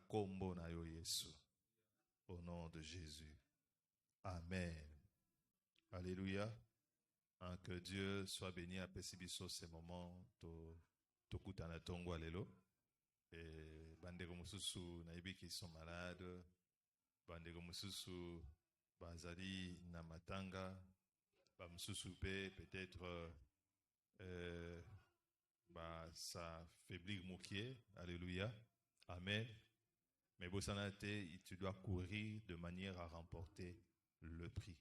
kombo na yo Yesu. Au nom de Jésus. Amen. Alléluia. Que Dieu soit béni à Pesibiso ces moments to kutana tongo alelo. Et bandeko mususu na ibi qui sont malades. Bandeko mususu bazali na matanga. Ba mususu peut-être ça faiblit moukier. Alléluia. Amen. Mais Bossanate, tu dois courir de manière à remporter le prix.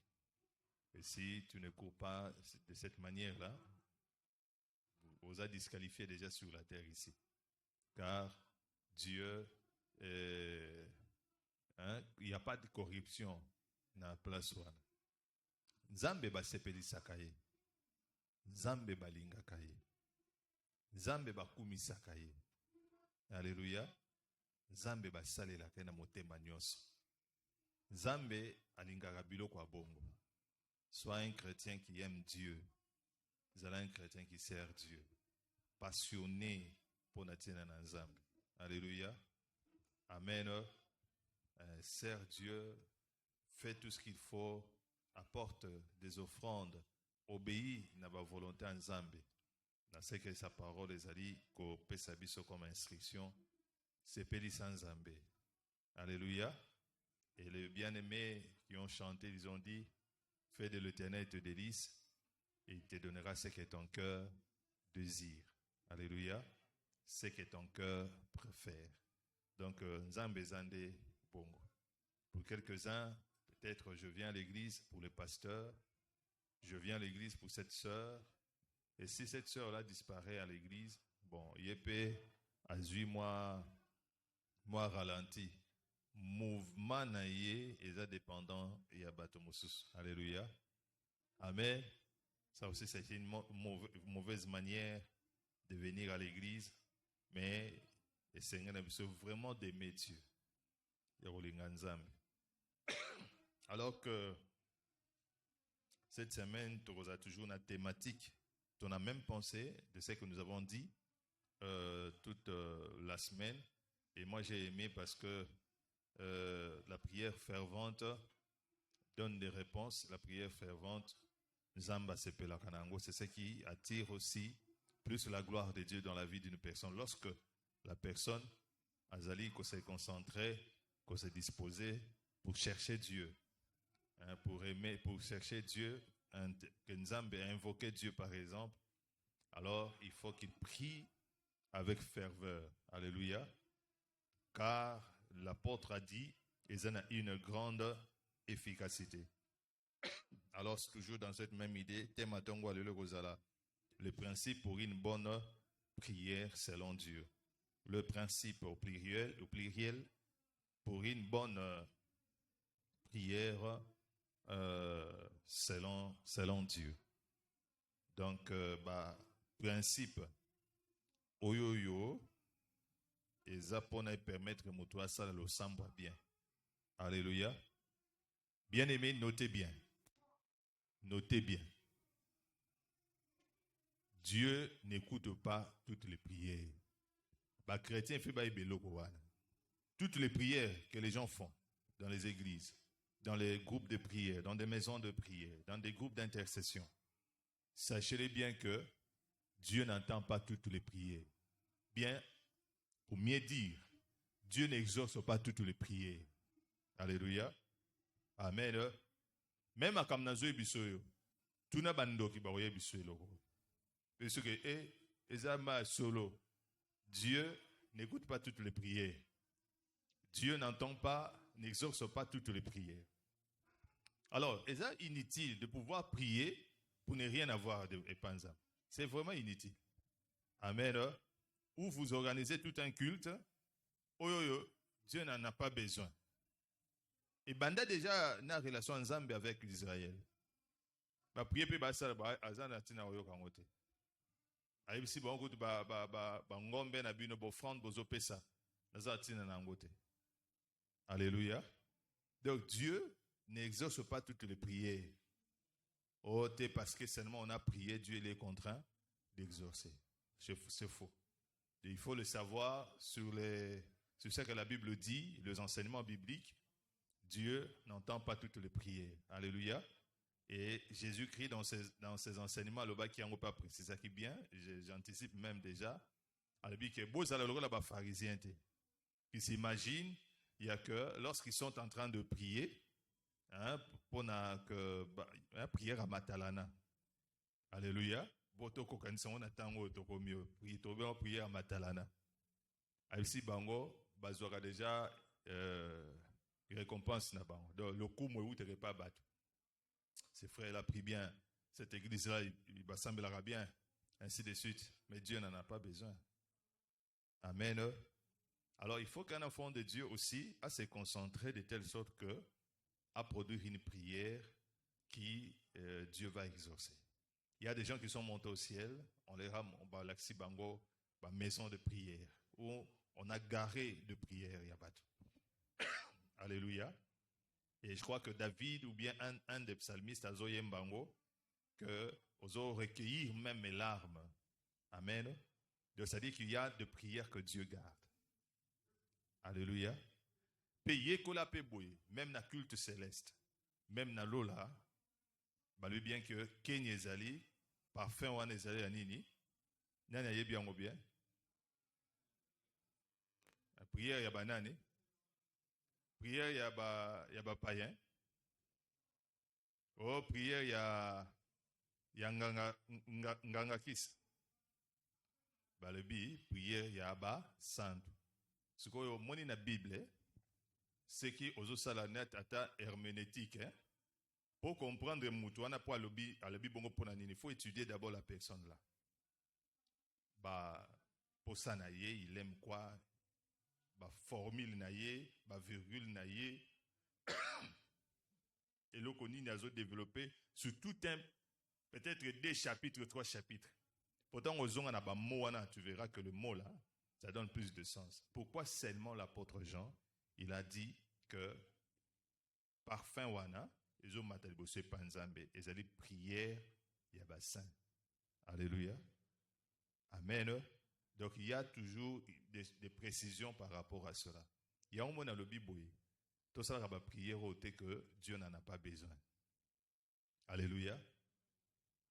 Et si tu ne cours pas de cette manière-là, vous a disqualifié déjà sur la terre ici. Car Dieu, il n'y a pas de corruption dans la place. Nzambe ba sepeli sakaye. Nzambe ba linga kaye. Nzambe ba kumi sakaye. Alléluia. Nzambe ba salela kaye na motema nyonso. Nzambe alingaka biloko ya bongo. Sois un chrétien qui aime Dieu. Sois un chrétien qui sert Dieu. Passionné pour natina na Nzambe. Alléluia. Amen. Sert Dieu. Fais tout ce qu'il faut. Apporte des offrandes. Obéis à la volonté de Nzambe. Dans ce que sa parole est allée, qu'on peut s'habiller comme instruction. C'est péli sans Nzambe. Alléluia. Et les bien-aimés qui ont chanté, ils ont dit, fais de l'Éternel te délice, et il te donnera ce que ton cœur désire. Alléluia. Ce que ton cœur préfère. Donc, Nzambe Zande Bongo. Pour quelques-uns, peut-être je viens à l'église pour le pasteur, je viens à l'église pour cette sœur, et si cette sœur-là disparaît à l'église, bon, yépé, à 8 mois ralenti. Mouvement naïe est dépendant et à Batomosus. Alléluia. Amen. Ça aussi, c'est une mauvaise manière de venir à l'église, mais le Seigneur a besoin vraiment d'aimer Dieu. Alors que cette semaine, tu auras toujours une thématique. Tu as même pensé de ce que nous avons dit toute la semaine. Et moi, j'ai aimé parce que la prière fervente donne des réponses. La prière fervente, Nzamba Sepela Kanango, c'est ce qui attire aussi plus la gloire de Dieu dans la vie d'une personne. Lorsque la personne, Azali, qu'on s'est concentré, qu'on s'est disposé pour chercher Dieu, pour aimer, pour chercher Dieu, que Nzambe a invoqué Dieu par exemple, alors il faut qu'il prie avec ferveur. Alléluia. Car l'apôtre a dit, ils ont une grande efficacité. Alors, c'est toujours dans cette même idée, le principe pour une bonne prière selon Dieu. Le principe au pluriel pour une bonne prière selon Dieu. Donc, principe, oyoyo, et ça pour permettre que toi ça le semble bien. Alléluia. Bien-aimé, notez bien. Notez bien. Dieu n'écoute pas toutes les prières. Bah, chrétien fait toutes les prières que les gens font dans les églises, dans les groupes de prière, dans des maisons de prière, dans des groupes d'intercession. Sachez bien que Dieu n'entend pas toutes les prières. Bien, pour mieux dire, Dieu n'exauce pas toutes les prières. Alléluia. Amen. Même à Kamnazo et Bissoyo, tout n'a pas de baroye Bissoyo. Parce que, Ezama solo, Dieu n'écoute pas toutes les prières. Dieu n'entend pas, n'exauce pas toutes les prières. Alors, c'est inutile de pouvoir prier pour ne rien avoir de Epanza. C'est vraiment inutile. Amen. Ou vous organisez tout un culte, Dieu n'en a pas besoin. Et Banda déjà n'a relation ensemble avec l'Israël. Ba prier pe ba sala ba azana tina oyo kangote. Ayibisi ba ngoto ba ngombe na bino bo offrande bozo pesa. Naza tina na ngote. Alléluia. Donc Dieu n'exauce pas toutes les prières. Oh, parce que seulement on a prié, Dieu est contraint d'exaucer. C'est faux. Et il faut le savoir sur les C'est ça que la Bible dit, les enseignements bibliques, Dieu n'entend pas toutes les prières. Alléluia. Et Jésus-Christ, dans ses enseignements, le bas qui en pas pris. C'est ça qui est bien, j'anticipe même déjà. Alors, il y a des pharisiens qui s'imaginent, il y a que lorsqu'ils sont en train de prier, pour que prière à Matalana. Alléluia. Prière à Matalana. Ici, Bango, Bazouara déjà récompense. Le coup, moi, tu ne pas battre. Ces frères là prient bien. Cette église-là, il va sembler bien. Ainsi de suite. Mais Dieu n'en a pas besoin. Amen. Alors, il faut qu'un enfant de Dieu aussi a se concentrer de telle sorte que à produire une prière qui Dieu va exaucer. Il y a des gens qui sont montés au ciel. On les a l'axi bango, maison de prière où on a garé de prière. Alléluia. Et je crois que David ou bien un des psalmistes a Zoyem Bango que oso recueillir même mes larmes. Amen. Donc ça dit qu'il y a de prières que Dieu garde. Alléluia. Payer kola peboy, même na culte céleste, même na lola, lui bien que Kenya ezali, parfum wana ezali anini, nani ayebi yango bien. La prière ya banane. Prière ya ba païen. Oh, prière ya nganga kis. Balebi, prière ya ba santo. Ce que moni na Bible, c'est qui ozo salanet ata herméneutique. Pour comprendre mutuana pour alobi bongo pona nini, il faut étudier d'abord la personne là. Pour ça naie, il aime quoi? Formule naie, virgule naie. Et le koni nazo développé sur tout un, peut-être 2 chapitres, 3 chapitres. Pourtant, aux on a mot, tu verras que le mot là, ça donne plus de sens. Pourquoi seulement l'apôtre Jean, il a dit que parfum wana, ils ont matalibosé panzambe, ils allaient prière, il y a bassin. Alléluia. Amen. Donc il y a toujours des précisions par rapport à cela. Il y a un moment dans le Bible, tout ça va prier au thé que Dieu n'en a pas besoin. Alléluia.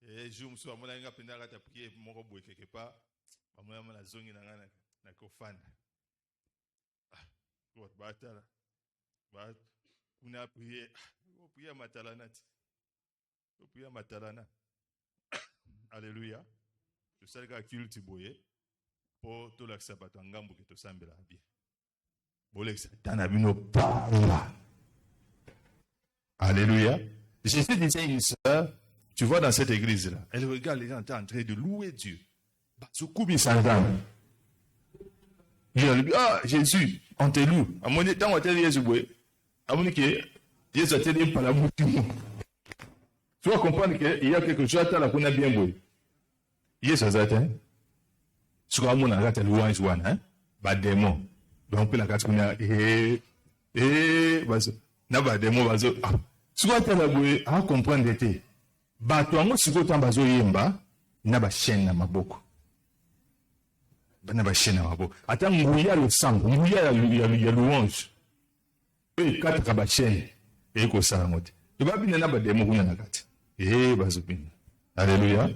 Et je me suis dit, je vais prier pour moi quelque part. Je vais la zone na kofana. On a prié. On prier à Matalana. On prier à Matalana. Alléluia. Je sais que culte boye pour tout l'accepter en gambo que tout semble bien. Alléluia. Jésus disait à une sœur, tu vois dans cette église-là, elle regarde les gens en train de louer Dieu. Ah, Jésus, on te loue. À mon temps, on te loue Jésus. À mon que Jésus te dit par la bouche. Tu vas comprendre qu'il y a quelque chose à la qu'on a bien beau. Jésus a dit, ce qu'on a dit, louange, bah démon. Donc, la carte qu'on a, n'a pas démon, bazo. Ce qu'on a dit, à comprendre d'été. Bah, toi, moi, si tu as bazo yemba, n'a pas chaîne na maboko. N'a pas chaîne na maboko. Attends, mouilla le sang, mouilla la louange. Et quatre ba chaîne. Et ko ça mote. Tu vas bien n'a pas démon qu'on a la carte. Bazo bin. Alléluia.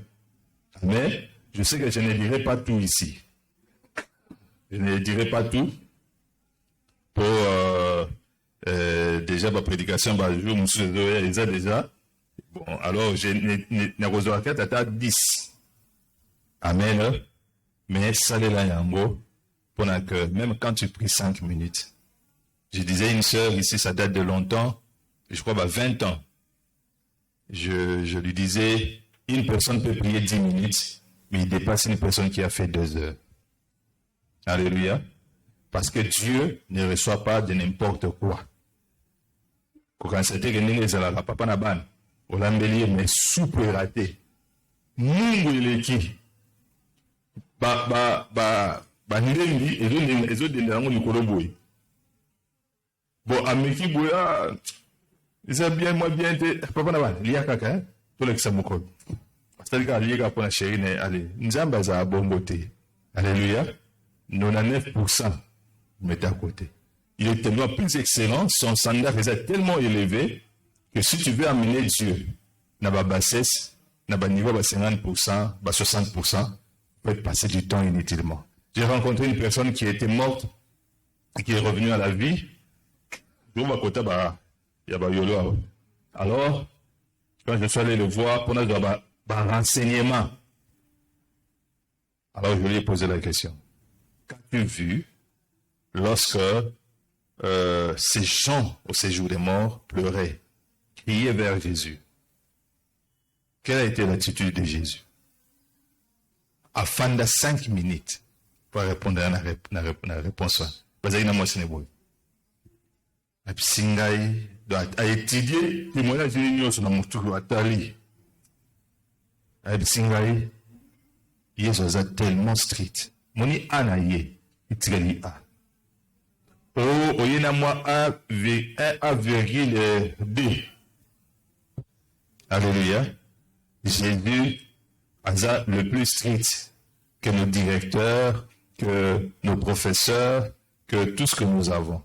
Mais, je sais que je ne dirai pas tout ici. Je ne dirai pas tout. Pour déjà ma prédication, je me suis déjà. Bon, alors, je n'ai reçu qu'à 10. Amen. Mais ça l'est là, yango, pendant que même quand tu pries 5 minutes, je disais à une sœur ici, ça date de longtemps, je crois 20 ans. Je lui disais, une personne peut prier 10 minutes, mais il dépasse une personne qui a fait 2 heures. Alléluia. Parce que Dieu ne reçoit pas de n'importe quoi. Quand c'était que nous avons papa naban, on l'a embelli, mais souple raté. Mungu leki. Ndendi, ezo de lango likolo boy. Bon, ameki boya, ça bien, moi bien, papa naban, liya kaka, hein, tout le kisamoko. C'est-à-dire qu'il y a pour la chérie, allez, nzamba za bombote. Alléluia. 99% vous mettez à côté. Il est tellement plus excellent, son standard est tellement élevé, que si tu veux amener Dieu, dans la bassesse, dans le niveau de 50%, 60%, vous pouvez passer du temps inutilement. J'ai rencontré une personne qui était morte, et qui est revenue à la vie. Alors, quand je suis allé le voir, pour un renseignement, alors je lui ai posé la question. Qu'as-tu vu lorsque ces gens au séjour des morts pleuraient, criaient vers Jésus? Quelle a été l'attitude de Jésus? Afin de 5 minutes pour répondre à la réponse. A étudié le témoignage de l'union sur la mouture à Tali. Jésus est tellement strict. Moni anaye, itigani a. Oh, oyena moi 1,2. Alléluia. Jésus est le plus strict que nos directeurs, que nos professeurs, que tout ce que nous avons.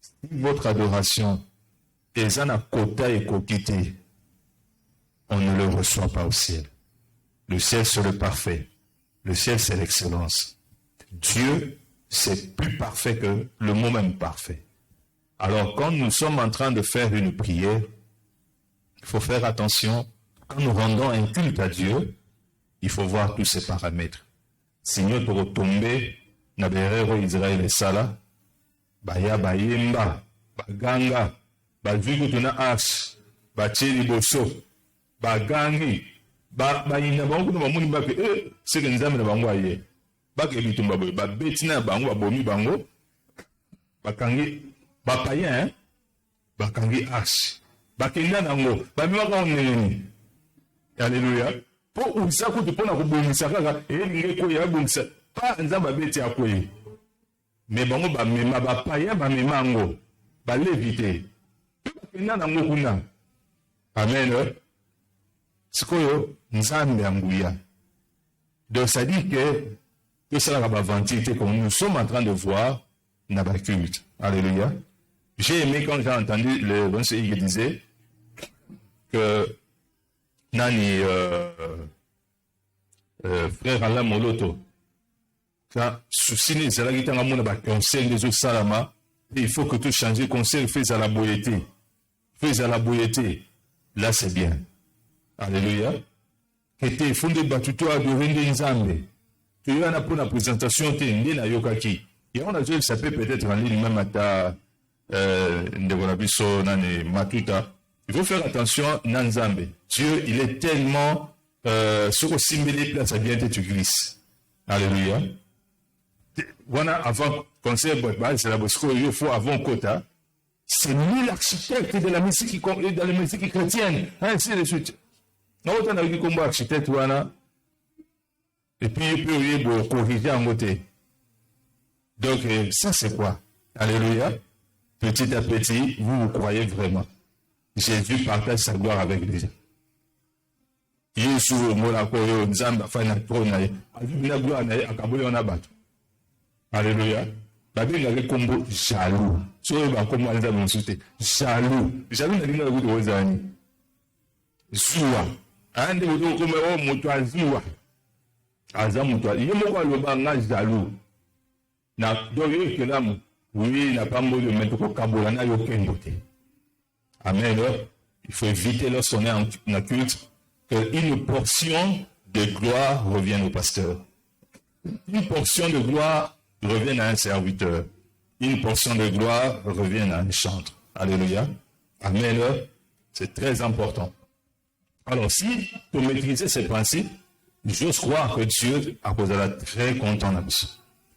Si votre adoration est en quota et quotité, on ne le reçoit pas au ciel. Le ciel, c'est le parfait. Le ciel, c'est l'excellence. Dieu, c'est plus parfait que le mot même parfait. Alors, quand nous sommes en train de faire une prière, il faut faire attention. Quand nous rendons un culte à Dieu, il faut voir tous ces paramètres. Sinon, tu retombes na berero Israël et Sala, baya bayemba, baganga, bazuku tuna as, bacheli boso, bagangi, bayina bangu na bamuni bake, c'est que nzambe na bangu aye. Bake bitumba boy, babetina bangu babomi bango, bakangi, bapayen, bakangi as, bakenda nango, bamimaka oneneni. Alléluia. Pour usa kuti pona kubomisa kaka, ngeko ya bomisa. Pas nzamba beti akoye. Mais bango ba mema ba payen ba memango. Ba levite. Bakenda nango kuna. Amen. Sikoyo nzambe anguya. Donc ça dit que ça va vanité comme nous sommes en train de voir dans la culte. Alléluia. J'ai aimé quand j'ai entendu le bon Seigneur qui disait que Nani frère Alain Moloto, quand souci les alagis dans mon conseil des autres salama, il faut que tu changes conseil, fais à la boyauté, fais à la boyauté. Là c'est bien. Alléluia. Que tu fondé batuto à de rendre nzambe. Tu as pour la présentation tu es na yokaki. Et on a dit ça peut peut-être en ligne même à ta ndegonabiso nani matuta. Il faut faire attention, Nanzambe. Dieu, il est tellement sur aussi mêlé place à bien tu glisses. Alléluia. Voilà, avant conseil, c'est la bosco, il faut avant quota. C'est lui l'architecte de la musique dans la musique chrétienne. Ainsi de suite. Non, autant avec comme architecte, voilà. Et puis, il peut corriger en côté. Donc, ça, c'est quoi? Alléluia. Petit à petit, vous croyez vraiment. Jésus partage sa gloire avec les gens. Yesu mona koyo nzamba fana trona ye. Azuna gloire na ye akabole ona bato. Alléluia. Babenga ke kombo jaloux. So ba kombo nzamba monsute. Jaloux. Jaloux na linga kuto wezani. Zuwa. Ande kuto kombo o mutu azuwa. Aza mutu. Yemo kwa loba nga jaloux. Na doyo ke lamu. Oui, na pambo de metoko kabola na yo kendote. Amen. Il faut éviter lorsqu'on est en culte qu'une portion de gloire revienne au pasteur. Une portion de gloire revienne à un serviteur. Une portion de gloire revienne à un chantre. Alléluia. Amen. C'est très important. Alors, si tu maîtrises ces principes, j'ose croire que Dieu a posé la très content là-dessus.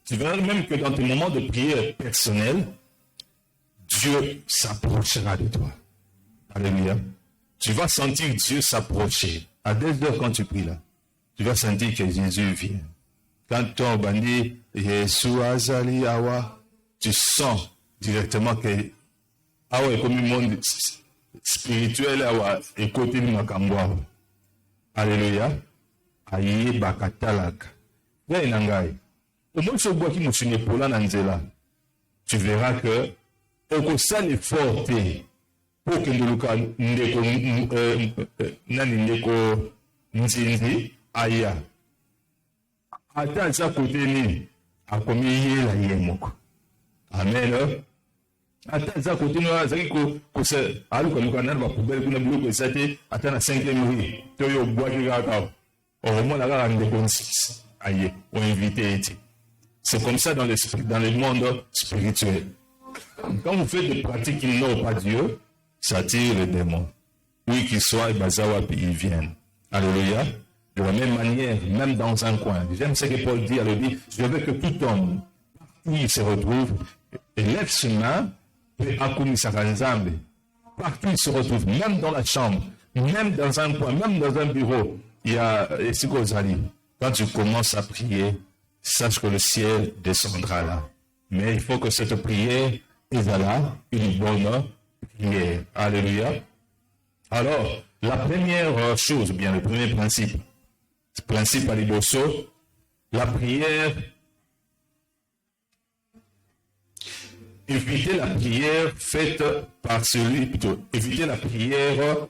Tu verras même que dans tes moments de prière personnelle, Dieu s'approchera de toi. Alléluia. Tu vas sentir Dieu s'approcher. À 2 heures quand tu pries là, tu vas sentir que Jésus vient. Quand ton bandit, Jésus azali awa, tu sens directement que awa est comme un monde spirituel awa et côté de makambwa. Alléluia. Aye bakatalaka. Ve nangai. Au moins ce bois qui nous sunne pour la nanzela. tu verras que au sein est fort pour que ndeko nzinzi aya ata za côté ni akomi yela yemoko amen ata za côté no azaki ko se aluka na ba poubelle kuna biloko esate ata na 5e rue to yo boaki kaka au moins la ndeko nzinzi aye on invité eti. C'est comme ça dans le monde spirituel. Quand vous faites des pratiques qui n'ont pas Dieu, ça attire les démons. Oui, qu'ils soient, ils viennent. Alléluia. De la même manière, même dans un coin. J'aime ce que Paul dit, il dit, je veux que tout homme, partout il se retrouve, élève ses mains, et akumi sakanzambe. Partout il se retrouve, même dans la chambre, même dans un coin, même dans un bureau. Il y a, quand tu commences à prier, sache que le ciel descendra là. Mais il faut que cette prière est là, une bonne prière. Alléluia. Alors, la première chose, bien le premier principe à l'Ibosso, la prière, éviter la prière faite par celui, plutôt, éviter la prière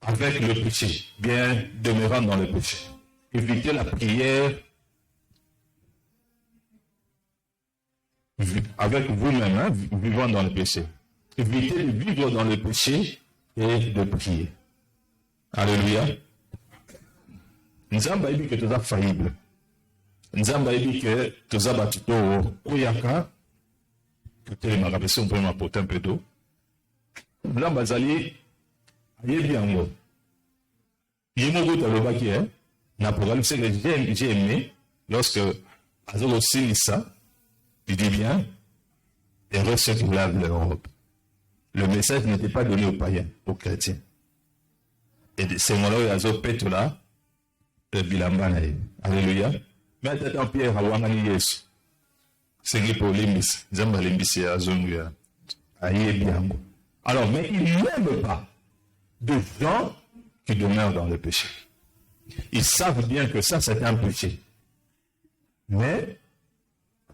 avec le péché, bien demeurant dans le péché. Éviter la prière avec vous-même, hein, vivant dans le péché. Évitez de vivre dans le péché et de prier. Alléluia. Nzamba dit que tu es faillible. Nzamba dit que tu es battuto koyaka. Que tu es ma on peut m'apporter un peu d'eau. Nzamba zali ayebi yango. Yemo go talobaki hein. Na programme c'est que j'ai aimé lorsque Azolo Silissa, il dit bien, heureux ceux qui lavent leur robe. Le message n'était pas donné aux païens, aux chrétiens. Et c'est mon là, Azolo Petola, Bilambanaï. Alléluia. Mais attends, Pierre, Awangani Yesu. C'est qui pour l'imbis. Zamba l'imbis et Azonguya. Aïe bien. Alors, mais il n'aime pas de gens qui demeurent dans le péché. Ils savent bien que ça, c'est un péché. Mais,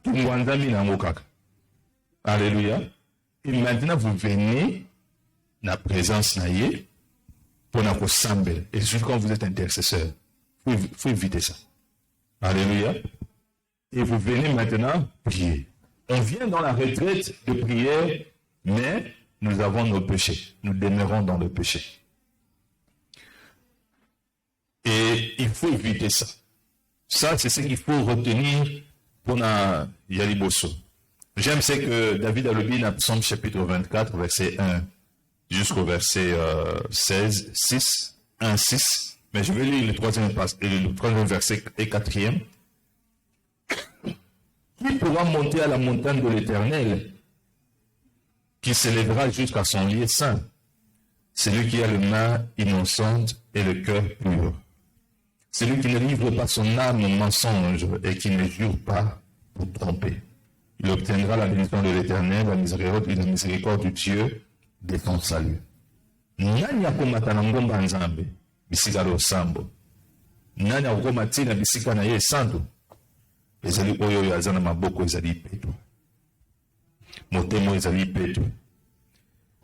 tout le monde a mis dans le caca. Alléluia. Et maintenant, vous venez dans la présence naïe pour nous sembler. Et juste quand vous êtes intercesseur, il faut éviter ça. Alléluia. Et vous venez maintenant prier. On vient dans la retraite de prière, mais nous avons nos péchés. Nous demeurons dans le péché. Et il faut éviter ça. Ça, c'est ce qu'il faut retenir pour Yaliboso. J'aime ce que David a lu dans Psaume chapitre 24, verset 1 jusqu'au verset 16, 6, 1, 6. Mais je vais lire le troisième verset et quatrième. Qui pourra monter à la montagne de l'Éternel, qui s'élèvera jusqu'à son lieu saint? Celui qui a les mains innocentes et le cœur pur. Celui qui ne livre pas son âme au mensonge et qui ne jure pas pour tromper. Il obtiendra la bénédiction de l'Éternel, la miséricorde du Dieu de son salut. Nani akomata na ngomba nzambe bisika lo sambo. Nani akomati na bisika na ye santo. Ezali oyo yazana maboko ezali peto. Motemo ezali peto.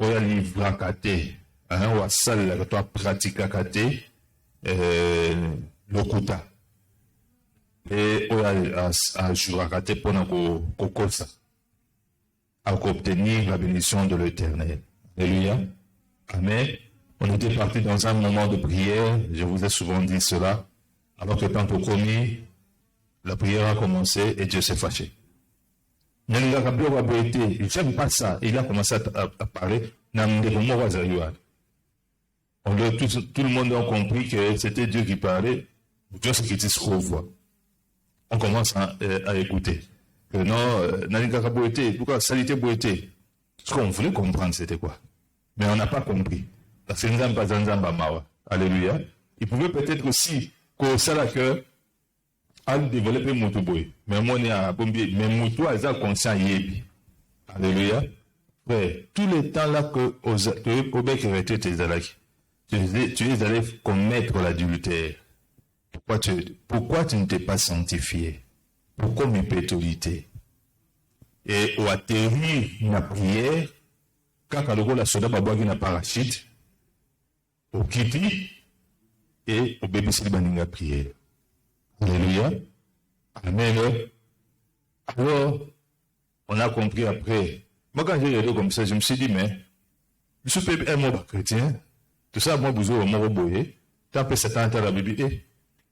Oyo livraka te, wa sala ka to pratikaka te lokuta. Et oyo ajuraka te pona kokosa. À obtenir la bénédiction de l'Éternel. Alléluia. Amen. On était parti dans un moment de prière. Je vous ai souvent dit cela. Alors que tant au commis, la prière a commencé et Dieu s'est fâché. J'aime pas ça. Il a commencé à parler. Tout le monde a compris que c'était Dieu qui parlait. Dieu se critique ce qu'on voit. On commence à écouter. Que non, pourquoi salité boité? Ce qu'on voulait comprendre, c'était quoi? Mais on n'a pas compris. Alléluia. Il pouvait peut-être aussi que ça là que a développé Moutouboy. Mais moi, on est à Bombier. Mais Moutou a conscient yébi. Alléluia. Ouais. Tous les temps là que tu es allé commettre l'adultère. Pourquoi tu ne t'es pas sanctifié? pour comme une autorité. Et au atterrir na prière, quand la soda babouagi na parachute, au kiti, et au bébé Silibaninga prière. Alléluia. Amen. Alors, on a compris après. Moi, quand j'ai regardé comme ça, je me suis dit, mais, je suis un mot chrétien. Tout ça, moi, vous avez un mot boyé. Tant que c'est un temps à la Bible,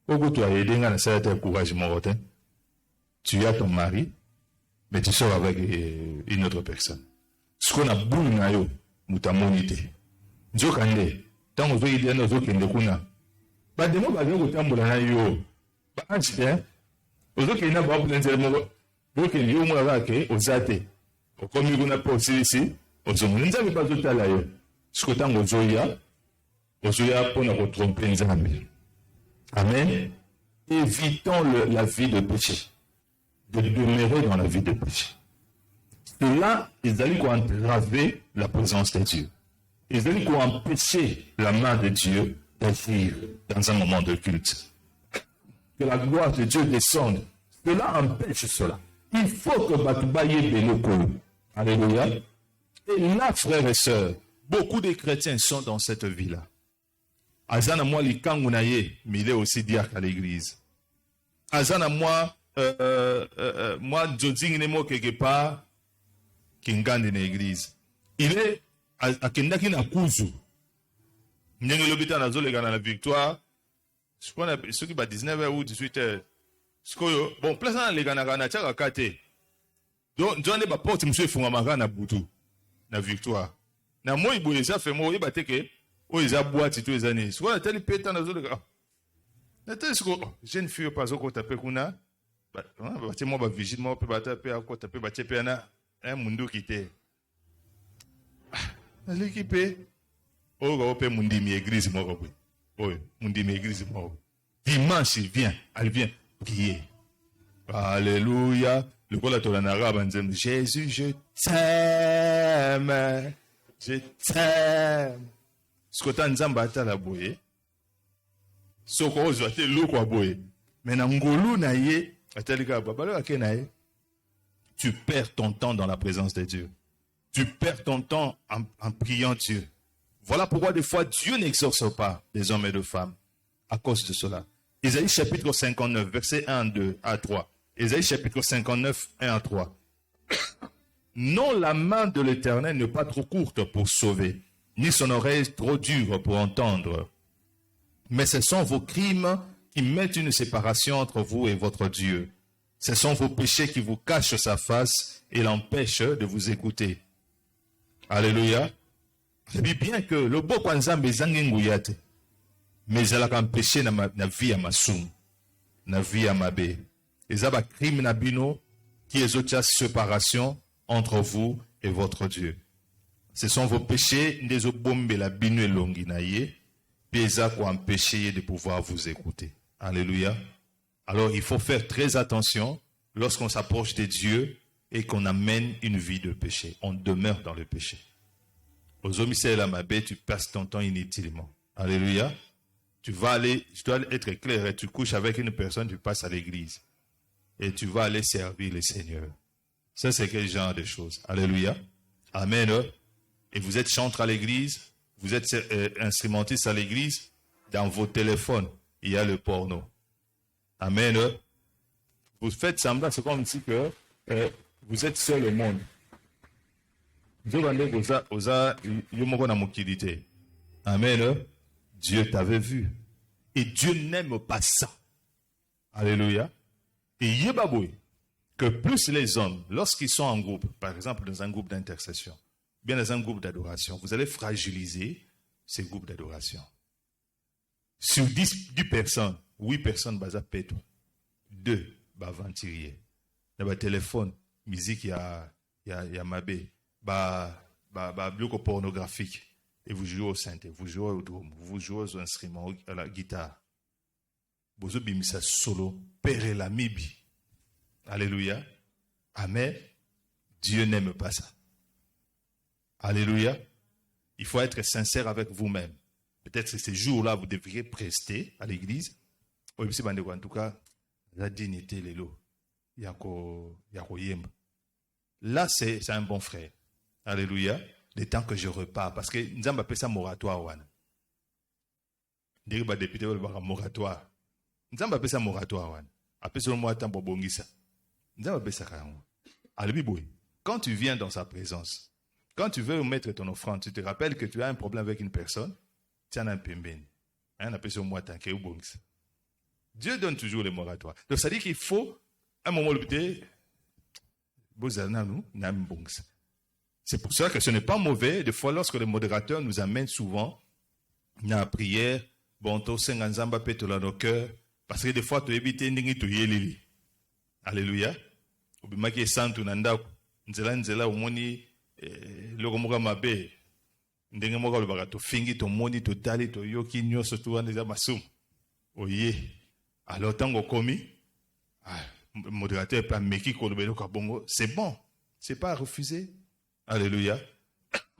au tu as aidé dans certain courage, mon rotin. Tu as ton mari, mais tu sors avec une autre personne. Ce qu'on a boule na yo, mutamonité. Nzo kande, tant que vous avez dit, nous autres, qui ne ba demo ba go tambola na yo ba anchite ozoke ina ba bulenze mo boke yo mo abake ozate okomi kuna po sisi ozomu nzabe ba zotala yo sikotango zoya pona ko tromper nzambe. Amen. Évitons la vie de péché, de demeurer dans la vie de péché. Cela, ils allaient entraver la présence de Dieu. Ils allaient empêcher la main de Dieu d'agir dans un moment de culte. Que la gloire de Dieu descende. Cela empêche cela. Il faut que Batubaye Benoko. Alléluia. Et là, frères et sœurs, beaucoup de chrétiens sont dans cette vie-là. Azana moi likangunaye, mais il est aussi diacre à l'église. Azana moi, moi Joding Nemo quelque part, Kingande dans l'église. Il est à Kendaki na Kuzu. N'yenge l'hôpital na zole gana la victoire. Je crois que ceux qui bat 19h ou 18h. Bon, place dans les gana gana tchaka kate. Donc, John ne ba porte monsieur Fungamanga na butu na victoire. Na moi iboye ça fait moi il bateke. Oh, ils ont boîte tous les années. Soit tel pétant dans le gars. N'était-ce que jeune fille pas au côté de Kuna. Bâti moi vigile moi peut battre à côté de bâti péana un mundo quitté. L'équipe oh on peut mundi mi église moi oui. Oh mundi mi église moi. Dimanche vient, elle vient prier. Alléluia. Le quoi la tola en arabe en Jésus je t'aime. Je t'aime. Ce que tu as dit, la boye. Ce que tu as dit, la boye. Mais dans ngolu na ye, tu perds ton temps dans la présence de Dieu. Tu perds ton temps en priant Dieu. Voilà pourquoi des fois Dieu n'exauce pas les hommes et les femmes à cause de cela. Ésaïe chapitre 59, versets 1, 2 à 3. Ésaïe chapitre 59, 1 à 3. Non, la main de l'Éternel n'est pas trop courte pour sauver, ni son oreille trop dure pour entendre. Mais ce sont vos crimes qui mettent une séparation entre vous et votre Dieu. Ce sont vos péchés qui vous cachent sa face et l'empêchent de vous écouter. Alléluia. Je dis bien que le beau kwanzambe zangengouyate, mais elle a un péché na vie à masum, na vie à mabe. Et ça va crime na bino qui est autre séparation entre vous et votre Dieu. Ce sont vos péchés, des obombe la binu et longinaye, puis ça pour empêcher de pouvoir vous écouter. Alléluia. Alors il faut faire très attention lorsqu'on s'approche de Dieu et qu'on amène une vie de péché. On demeure dans le péché. Aux hommes, tu passes ton temps inutilement. Alléluia. Tu dois être clair, et tu couches avec une personne, tu passes à l'église. Et tu vas aller servir le Seigneur. Ça, c'est quel genre de choses? Alléluia. Amen. Et vous êtes chanteur à l'église, vous êtes instrumentiste à l'église, dans vos téléphones, il y a le porno. Amen. Vous faites semblant, c'est comme si que vous êtes seul au monde. Amen. Dieu t'avait vu. Et Dieu n'aime pas ça. Alléluia. Et yebaboué, que plus les hommes, lorsqu'ils sont en groupe, par exemple dans un groupe d'intercession, bien dans un groupe d'adoration, vous allez fragiliser ces groupes d'adoration. Sur 10 personnes, 8 personnes, baza péto. 2, bah venturier. Dans le téléphone, musique, il y a mabé. Bloc pornographique. Et vous jouez au synthé, vous jouez au drum, vous jouez aux instruments, à la guitare. Vous avez mis ça solo, père la mibi. Alléluia. Amen. Dieu n'aime pas ça. Alléluia. Il faut être sincère avec vous-même. Peut-être que ces jours-là, vous devriez prester à l'église. En tout cas, la dignité, les lots. yako yemba. Là, c'est un bon frère. Alléluia. Le temps que je repars. Parce que nous avons appelé ça moratoire. Nous avons député moratoire. Nous avons appelé ça moratoire. Après ce mois, temps pour bongisa. Nous avons appelé ça carrément. Quand tu viens dans sa présence, quand tu veux mettre ton offrande, tu te rappelles que tu as un problème avec une personne, tu en as un pembeni. On appelle ça mois temps. Dieu donne toujours les moratoires. Donc ça dit qu'il faut, à un moment donné, c'est pour ça que ce n'est pas mauvais. Des fois, lorsque le modérateur nous amène souvent dans la prière, bon, to senganzamba petola nos cœurs, parce que des fois, tu évites n'ingi tu yelili. Alléluia. Obimaki santu nanda, nzela umoni logomoga mabe, ndenge moga lubaka to fingi to moni to tali to yoki nyoso tu wana masum. Oye. Alors tango komi, le modérateur peut meki kolobelo kabongo, c'est bon. C'est pas refusé. Alléluia.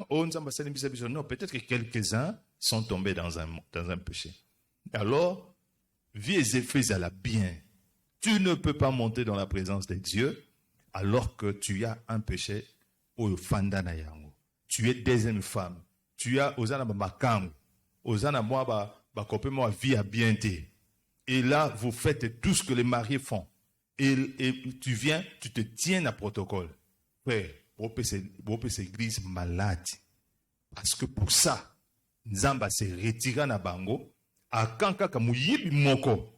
Non, peut-être que quelques-uns sont tombés dans un péché. Alors, vie et fais à la bien. Tu ne peux pas monter dans la présence de Dieu alors que tu as un péché au fanda yango. Tu es deuxième femme. Tu as osana makam. Osana moi ba copé moi vie à bien té. Et là, vous faites tout ce que les mariés font. Et tu viens, tu te tiens à protocole. Frère, cette église malade. Parce que pour ça, Nzamba se retira na bango, a kankaka muyibi moko,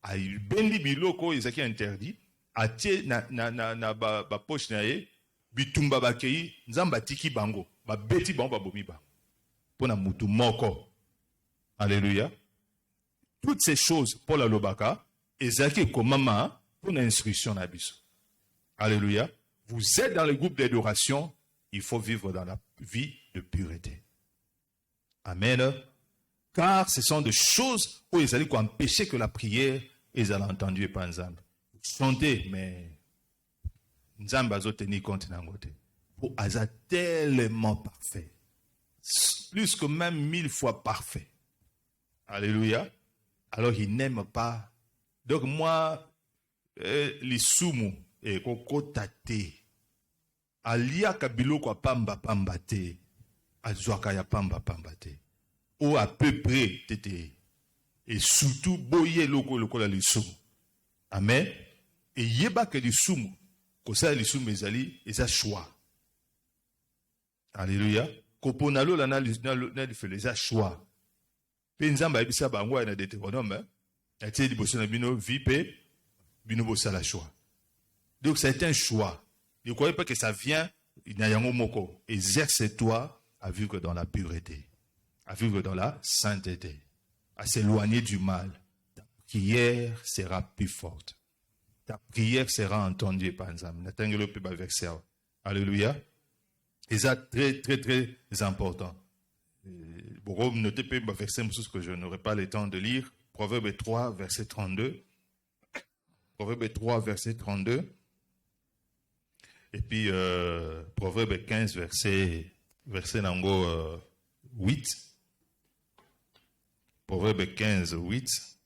a bendi biloko, ezaki interdit, a tie na ba poche na ye, bitumba bakei, Nzamba tiki bango, ba beti bango ba bomi bango. Pona mutu moko. Alléluia. Toutes ces choses, pour la lobaka, ezaki komama, pour l'instruction na biso. Alléluia. Vous êtes dans le groupe d'adoration, il faut vivre dans la vie de pureté. Amen. Car ce sont des choses où ils allaient empêcher que la prière, ils allaient entendre par exemple. Chanter, mais Nzamba a tenu compte d'un côté. Pour Aza tellement parfait. Plus que même 1000 fois parfait. Alléluia. Alors il n'aime pas. Donc moi, les soumous, et kokotate aliaka biloko pamba pamba te azwaka ya pamba pamba te ou à peu près tete et surtout boye loko la lisumu. Amen. Et yeba que lisumu ko ça lisumu ezali eza choix. Alléluia. Kopona lo na fait les choix. Pe nzamba ebisa bango na Deutéronome na tie liboso na bino vipe bino bosa la choix. Donc c'est un choix. Ne croyez pas que ça vient, exerce-toi à vivre dans la pureté, à vivre dans la sainteté, à s'éloigner du mal. Ta prière sera plus forte. Ta prière sera entendue par Nzambe. Alléluia. Et ça, très, très, très important. Pour noter un verset que je n'aurai pas le temps de lire. Proverbe 3, verset 32. Proverbe 3, verset 32. Et puis, Proverbe 15, verset 8. Proverbe 15, 8.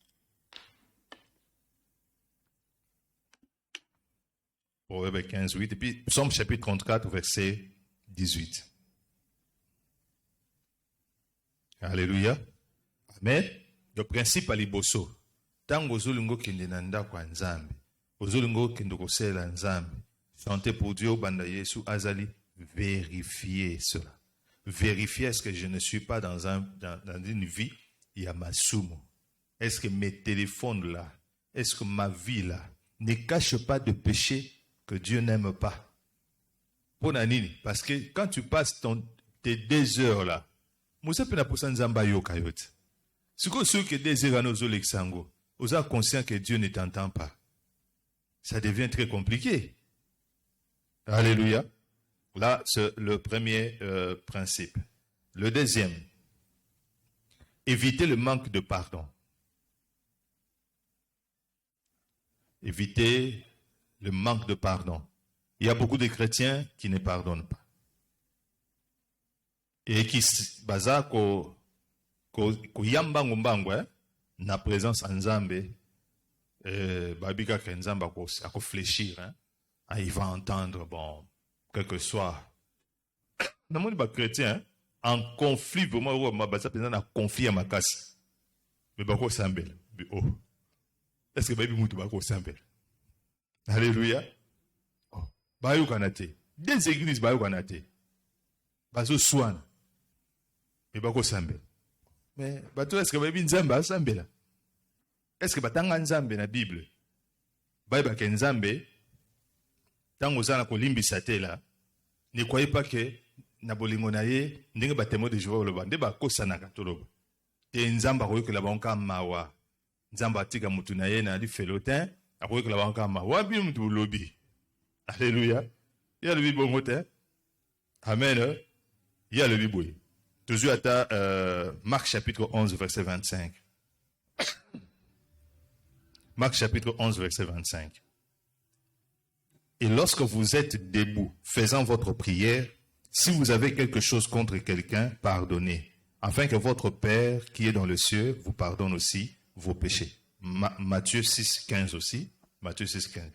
Proverbe 15, 8. Et puis, Psaume chapitre 34, verset 18. Alléluia. Amen. Le principe à l'iboso. Tango zolungo kende nanda kwa Nzambe. Ozolungo kende kosela Nzambe. Chanter pour Dieu, Banda Yesu Azali, vérifiez cela. Vérifiez est-ce que je ne suis pas dans une vie Yamasumo. Est-ce que mes téléphones là, est-ce que ma vie là, ne cache pas de péché que Dieu n'aime pas. Pour Nanini, parce que quand tu passes tes 2 heures là, Moussa pena posa Nzamba yo kayote. C'est quoi ceux qui 2 heures à nos Olexango, vous êtes conscient que Dieu ne t'entend pas. Ça devient très compliqué. Alléluia. Là, c'est le premier principe. Le deuxième, éviter le manque de pardon. Éviter le manque de pardon. Il y a beaucoup de chrétiens qui ne pardonnent pas. Et qui baza ko yamba ngombango na présence en Nzambe Babika Kenzamba à fléchir, hein. Ah, il va entendre, bon, quel que soit. Dans le monde chrétien, en conflit, vraiment, on a conflit à ma casse. Mais bako sambel. Oh. Est-ce que baby moutou bako sambel? Alléluia. Oh. Bayou kanate. Des églises bayou kanate. Bazo soin. Mais bako sambel. Mais bato est-ce que baby nzamba sambela? Est-ce que batanga nzambe na Bible? Baïba ke nzambe tango zana ko limbisa te la. Ne croyez pas que na bolingo na ye ndenge batemo de Jéhovah loba nde bakosana ka toloba. Te nzamba koyoka la banka mawa. Nzamba atika mutu na ye na li felotin akoyoka la banka mawa bi mutu lobi. Alléluia. Il y a le bi bongo te. Amen. Il y a le bi boy. Toujours à Marc chapitre 11 verset 25. Marc chapitre 11 verset 25. Et lorsque vous êtes debout, faisant votre prière, si vous avez quelque chose contre quelqu'un, pardonnez, afin que votre Père qui est dans le ciel vous pardonne aussi vos péchés. Matthieu 6, 15 aussi. Matthieu 6, 15.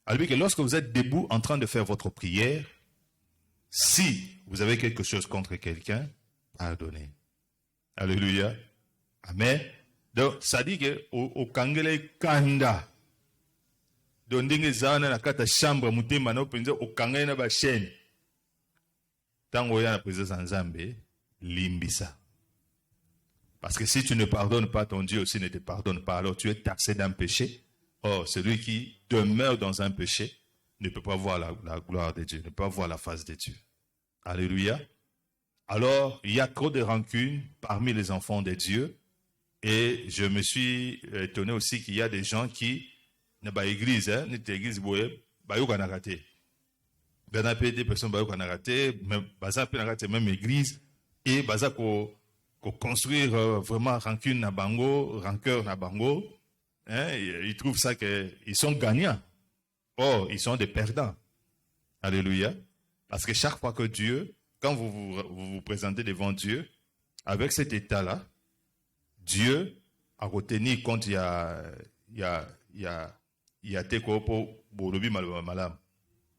Alors que lorsque vous êtes debout en train de faire votre prière, si vous avez quelque chose contre quelqu'un, pardonnez. Alléluia. Amen. Donc, ça dit que au kangele kanda, donc dingue zana na kata chambre mutima na openze au kangele na ba chaîne. Tango ya na présence nzambe limbisa. Parce que si tu ne pardonnes pas, ton Dieu aussi ne te pardonne pas. Alors tu es taxé d'un péché. Or, celui qui demeure dans un péché ne peut pas voir la gloire de Dieu, ne peut pas voir la face de Dieu. Alléluia. Alors, il y a trop de rancune parmi les enfants de Dieu. Et je me suis étonné aussi qu'il y a des gens qui ne pas église, hein, n'est église boye, ba yo kana raté. Ben a des personnes ba yo kana raté, même baza pe na raté même église et baza ko construire vraiment rancune na bango, rancœur na bango, hein, ils trouvent ça que ils sont gagnants. Or, ils sont des perdants. Alléluia. Parce que chaque fois que Dieu, quand vous présentez devant Dieu avec cet état-là, Dieu a retenu compte il y a tekopo bolobi malam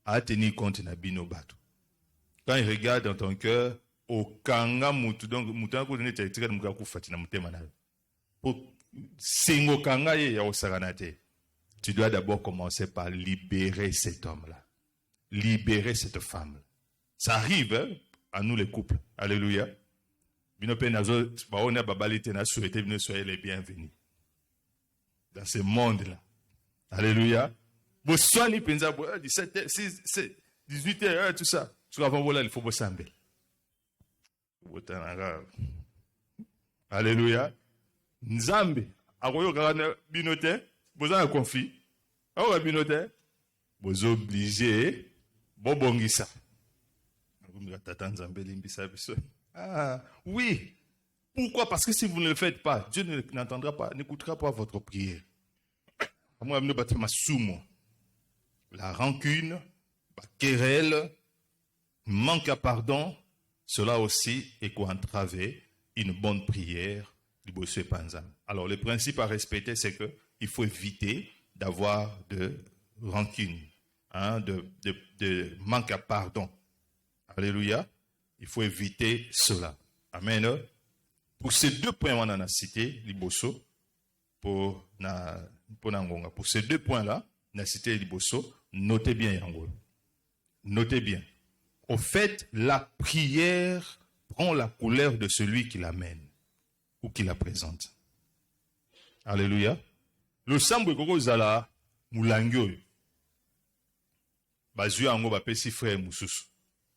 a tenu compte na bino bato. Quand il regarde dans ton cœur okanga mutu donc mutu ko ne tika muka ku fatina mutema na pour singo kanga ye ya osaganate. Tu dois d'abord commencer par libérer cet homme-là. Libérer cette femme. Ça arrive, hein, à nous les couples. Alléluia. Soyez les bienvenus dans ce monde-là. Alléluia. 18h, tout ça. Il faut s'embêter. Alléluia. Nzambe. Binote. Vous avez un conflit. Vous binote. Vous obligez. Bobongisa. Ah, oui. Pourquoi? Parce que si vous ne le faites pas, Dieu n'entendra pas, n'écoutera pas votre prière. La rancune, la querelle, manque à pardon, cela aussi est quoi entraver une bonne prière du Bossé Panzam. Alors, le principe à respecter, c'est qu'il faut éviter d'avoir de rancune, hein, de manque à pardon. Alléluia. Il faut éviter cela. Amen. Pour ces deux points, on en a cité, Liboso, pour Nangonga. Pour ces deux points-là, on a cité Liboso, notez bien Yango. Notez bien. Au fait, la prière prend la couleur de celui qui l'amène ou qui la présente. Alléluia. Le sambo koko zala mulangyo. Bazu yango ba pesi frère mususu.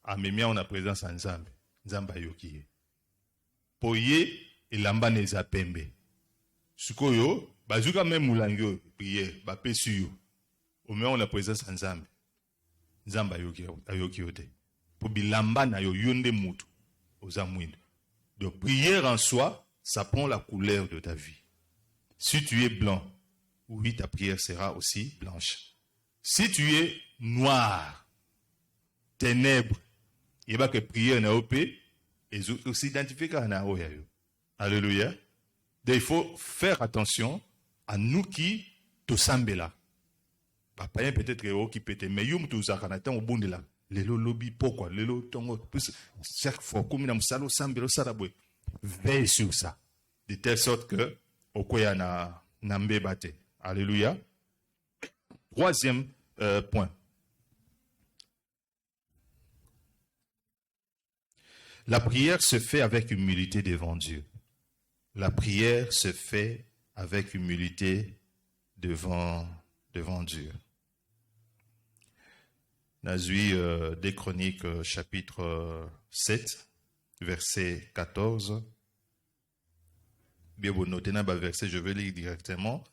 Amemia on a présence en Nzambe. Nzamba yoki. Poye elamba neza pembe. Sukoyo bazuka même mulangyo prière ba pesi yo. Omea on a présence en Nzambe. Nzamba yoki ayoki yote. Pour bilamba na yo yonde mutu ozamwindo. Donc prière en soi, ça prend la couleur de ta vie. Si tu es blanc, oui, ta prière sera aussi blanche. Si tu es noir, ténèbres, il n'y a pas que prière na OP, et aussi identifier qu'à na Alléluia. Donc il faut faire attention à nous qui tosambela papayen peut-être qui peut mais yum tozaka na tango bondela lelo lobi pourquoi lelo tongo plus chaque fois comme na musalo sambelo sarabwe veille sur ça de telle sorte que okoya na mbeba te. Alléluia. Troisième point. La prière se fait avec humilité devant Dieu. La prière se fait avec humilité devant Dieu. Nazui des Chroniques chapitre 7, verset 14. Bien, vous notez dans le verset, je vais lire directement.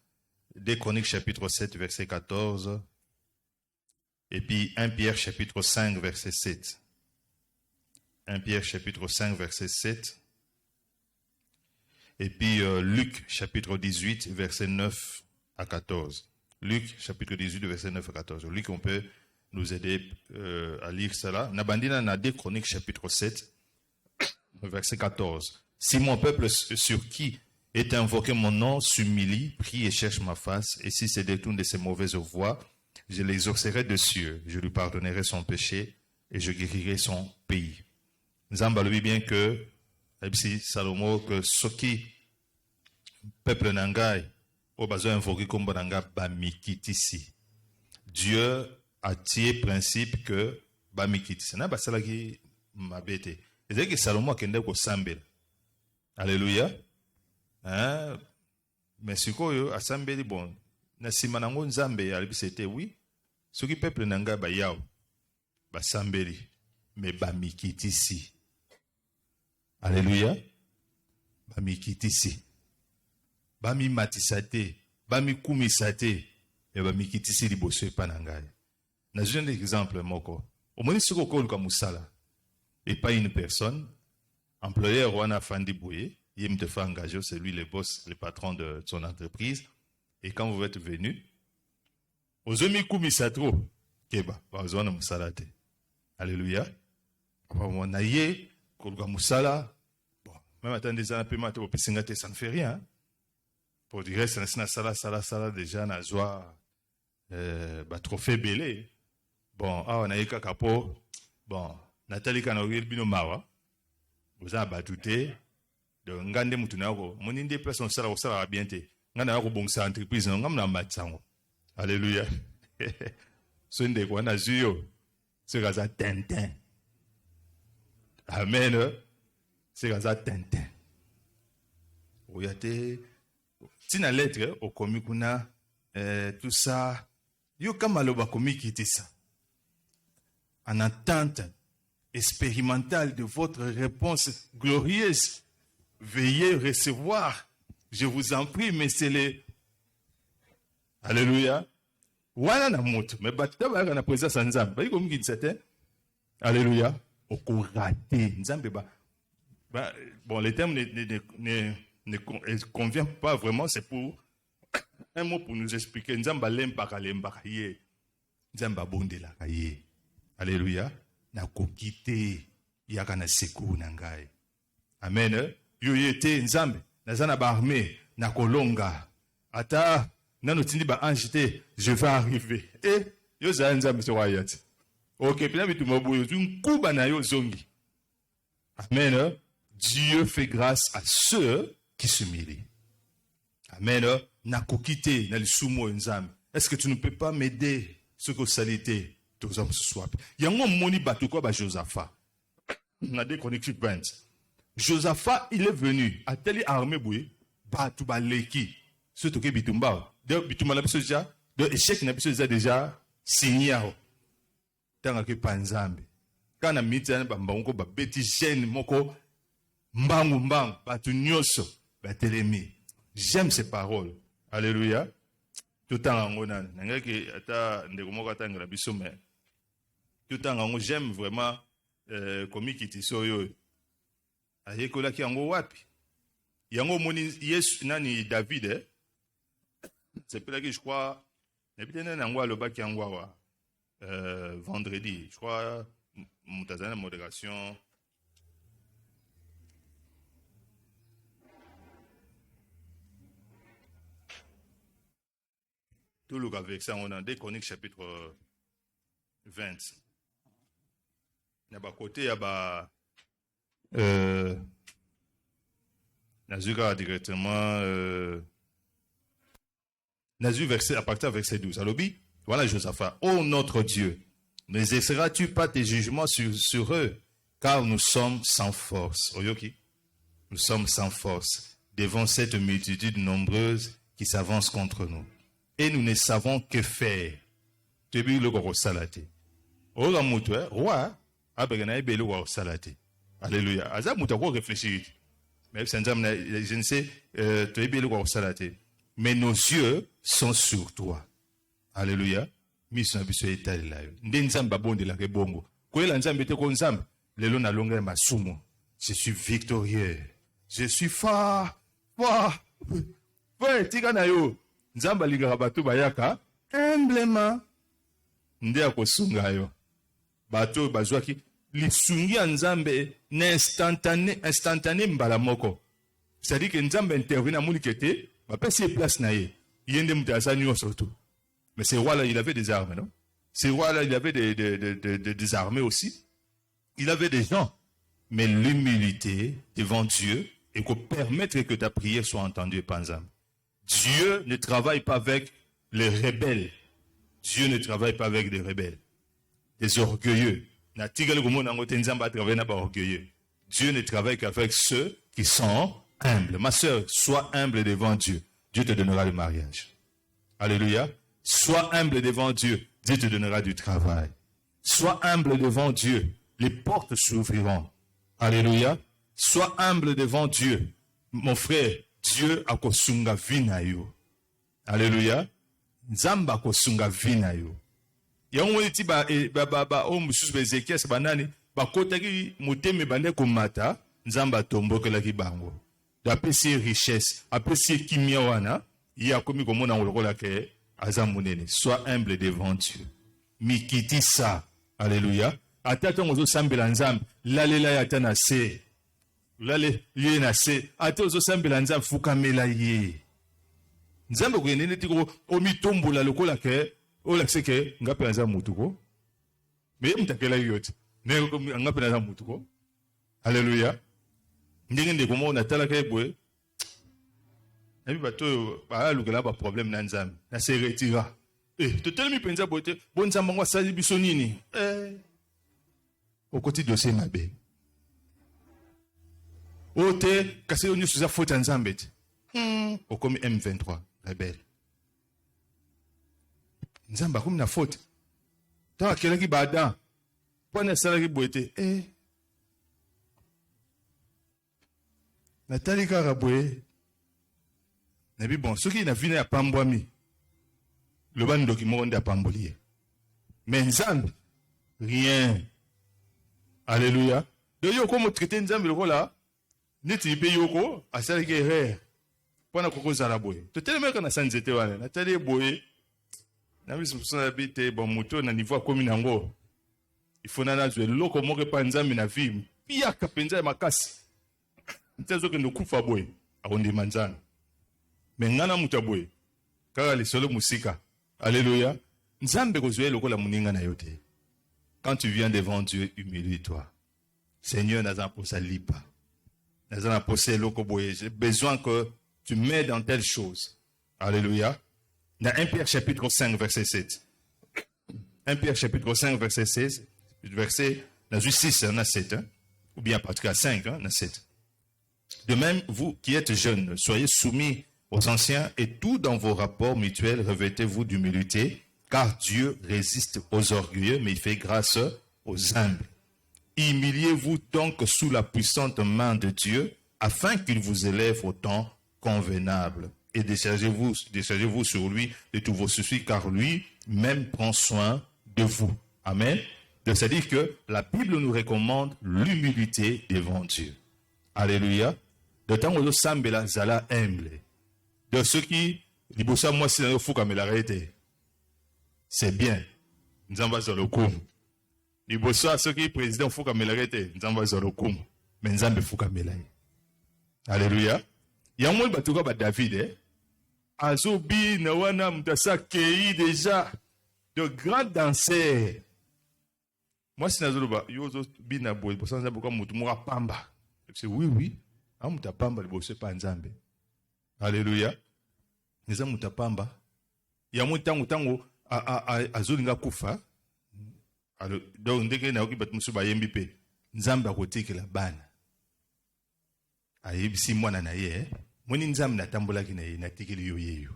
Des Chroniques chapitre 7, verset 14. Et puis 1 Pierre chapitre 5, verset 7. 1 Pierre chapitre 5, verset 7. Et puis Luc chapitre 18, verset 9 à 14. Luc chapitre 18, verset 9 à 14. Luc, on peut nous aider à lire cela. Nabandina na 2 Chroniques chapitre 7, verset 14. Si mon peuple sur qui est invoqué mon nom s'humilie, prie et cherche ma face, et si se détourne de ses mauvaises voies, je l'exaucerai de cieux, je lui pardonnerai son péché et je guérirai son pays. Nous avons bien que Salomo que ce qui peuple nangai au besoin invoqué comme bananga bamikitisi. Dieu a tiré principe que bamikitisi. Na basala ki mabete. C'est que Salomo a kende ko sambel. Alléluia. Hein? Mais ce que a sambeli bon. Na simanango nzambe c'était oui. Ce qui peuple nanga ba yao ba sambeli mais bamikitisi. Alléluia. Bami kitisi. Bami matisate. Bami kumisate. Et bami kitisi liboso panangai. Na un exemple moko. Au moins ce qu'on comme musala. Et pas une personne. Employeur wana fandi bouye. Il te fait engager, c'est lui le boss, le patron de son entreprise. Et quand vous êtes venu, aux omi kumisatro. Keba. Bazona musalate. Alléluia. On a yé. Kolga musala. Même attendre des années, ça ne fait rien. Pour dire, ça ne déjà, na joie, trophée belé. Bon, on a eu capo. Bon, Nathalie Kanogil Bino Mawa. Vous avez battuté. De Ngande Moutunako. Mon inde place on sera au sera bien te. Ngana ko bon sa entreprise, ngam na matsango. Alléluia. Sunde ko na zuyo. C'est gaza tintin. Amen. C'est gaza tintin. Oyate tina lettre au komikuna tout ça yo kama loba komiki ça. En attente expérimentale de votre réponse glorieuse, veuillez recevoir. Je vous en prie, mais c'est les Alléluia. Wana na moto mais bataba na présence nzambe. Ba komiki c'était Alléluia. Oko raté nzambe ba. Bon, le terme ne convient pas vraiment, c'est pour un mot pour nous expliquer. Nzamba lembaka ye. Nzamba bondela ye. Alléluia. Na kokite yaka na sekou na ngai. Amen. Yo yete nzambe nazana ba armée na kolonga. Ata nano tindi ba ange je vais arriver. Et yo za nzambe so wayat. OK, pina bitu mabuyo tu kuba na yo zongi. Amen. Dieu fait grâce à ceux qui s'humilient. Amen. Nakokite na lisumo nzambe. Est-ce que tu ne peux pas m'aider ce que salité tous hommes soient. Yango moni batuko ba Josaphat. Na des Chroniques 20. Josaphat, il est venu à telle armée boué batu ba leki. Ce toke bitumba. De bitumba na biso déjà, de échec na biso déjà signé. Tanga ke panzambe. Kana mitana ba mbongo ba beti jeune moko mbangu batu nyoso batelemi. J'aime ces paroles. Alléluia. Tout en ngona nangaki ata ndeko moko atangela biso mais tout en j'aime vraiment komiki soyo. Ayekola ki yango wapi? Yango moni Yesu nani David c'est pour là que je crois n'habitez nango aloba ki yango wa vendredi, je crois mutazana modération. tout le avec ça, on a 2 Chroniques chapitre 20. Il y a côté, il y a Nazuka directement Nazu verset à partir de verset 12. Alobi, voilà Josaphat. Ô notre Dieu, n'exerceras-tu pas tes jugements sur eux, car nous sommes sans force. Oyoki, nous sommes sans force devant cette multitude nombreuse qui s'avance contre nous. Et nous ne savons que faire. Tu es le gros salate. Oga mutwe, roi, abegana ebe le gros salate. Alléluia. Aza mutako réfléchir. Mais je ne sais, tu es le gros salate. Mais nos yeux sont sur toi. Alléluia. Mission abiso etali la yo. Nde nzamba bonde la ke bongo. Kwela nzambe te ko nzamba. Lelo na longa masumo. Je suis victorieux. Je suis fort. Fort. Ouais, tika na yo. Nzamba lingaka bato bayaka humblement. Nde akosunga yo. Bato bazwaki lisungi ya nzambe na instantané mbala moko. C'est-à-dire que nzambe intervient amuli kete, ba pesi place na ye. Yende mutaza nyo surtout. Mais ce roi-là, il avait des armes, non? Ce roi-là, il avait des armées aussi. Il avait des gens. Mais l'humilité devant Dieu et qu'on permettre que ta prière soit entendue par Nzambe. Dieu ne travaille pas avec les rebelles. Dieu ne travaille pas avec des rebelles. Des orgueilleux. Dieu ne travaille qu'avec ceux qui sont humbles. Ma soeur, sois humble devant Dieu. Dieu te donnera le mariage. Alléluia. Sois humble devant Dieu. Dieu te donnera du travail. Sois humble devant Dieu. Les portes s'ouvriront. Alléluia. Sois humble devant Dieu. Mon frère, Dieu a kosunga vina yo. Alléluia. Nzamba kosunga vina yo. Yango iti ba o mususu bezekia banani ba kotaki muteme bande komata nzamba tombokela ki bango. D'apesi richesse, apesi kimia wana, ya komi komona ngolokola ke azamunene. Sois humble devant Dieu. Mikiti ça. Alléluia. Atata ngozo sambela nzambe, lalela yatana se. Lale ye na se. Ata ozo sambela nzambe fukamela ye. Nzambe ko yenene tiko omitombola lokola ke olakse ke ngape nzambe mutuko. Me mtakela yote. Ne ngape nzambe mutuko. Alléluia. Ndenge komona tala ke boye. Nabi bato ba lukela ba problème na nzambe. Na se retira. Tu telemi penza bote, bon nzamba ngwa sali biso nini? Au côté dossier mabe. Ote kasi onyo suza faute nzambe. Au comme M23 rebelle. Nzamba comme na faute. Ta kela ki bada. Pona sala ki boete. Natali Karaboué. Nabi bon, ce qui n'a venu à Pambouami. Le ban document de Pamboulier. Mais Nzambe, rien. Alléluia. De yoko mo traité Nzambe le là. Neti be yoko, asali ke rare. Pona koko zaraboué. To tellement kana sanzete wana. Natali boye. Nabi sumsona bite bon moto na niveau comme nango. Il faut nana zwe loko mo ke pa Nzambe na vie. Pia kapenza makasi. Ntezo ke ndokufa boye. Aonde manzana. Mais ngana mutaboye. Kaka lisolo musika. Alléluia. Nzambe kozwe lokola muninga na yote. Quand tu viens devant Dieu, humilie-toi. Seigneur, n'a pas ça lipa. N'a pas ça lokoboye. J'ai besoin que tu m'aides dans telle chose. Alléluia. Dans 1 Pierre chapitre 5 verset 7. 1 Pierre chapitre 5 verset 16. Verset, dans 6, on a 7. Ou bien parce qu'à 5, on a 7. De même, vous qui êtes jeunes, soyez soumis aux anciens et tout dans vos rapports mutuels, revêtez-vous d'humilité, car Dieu résiste aux orgueilleux, mais il fait grâce aux humbles. Humiliez-vous donc sous la puissante main de Dieu, afin qu'il vous élève au temps convenable. Et déchargez-vous sur lui de tous vos soucis, car lui-même prend soin de vous. Amen. Donc, c'est-à-dire que la Bible nous recommande l'humilité devant Dieu. Alléluia. De temps où nous sommes zala humble. De ceux qui, moi, c'est bien. Nous avons zolokum. Ceux qui président fouka melarete, nous avons zolokum. Mais nous avons fouka melay. Alléluia. Il y a un monde batuka ba David, Azobi Nawana Mutasa Kei déjà. De grands danseurs. Moi, si Nazoloba, Yozo Binaboy, pour ça, pourquoi Moutumura Pamba. Je dis oui. Amuta Pamba, le bosse pas Nzambe. Alléluia. Neza Muta Pamba. Ya tango Azolinga Kufa. Alors, donc, dès que Naoki Batmusuba Yembipe, Nzamba Roteke la bana. Ayebisi mwana na ye, moni Nzambe na tambola ki na ye, na tikeli yo yeyo.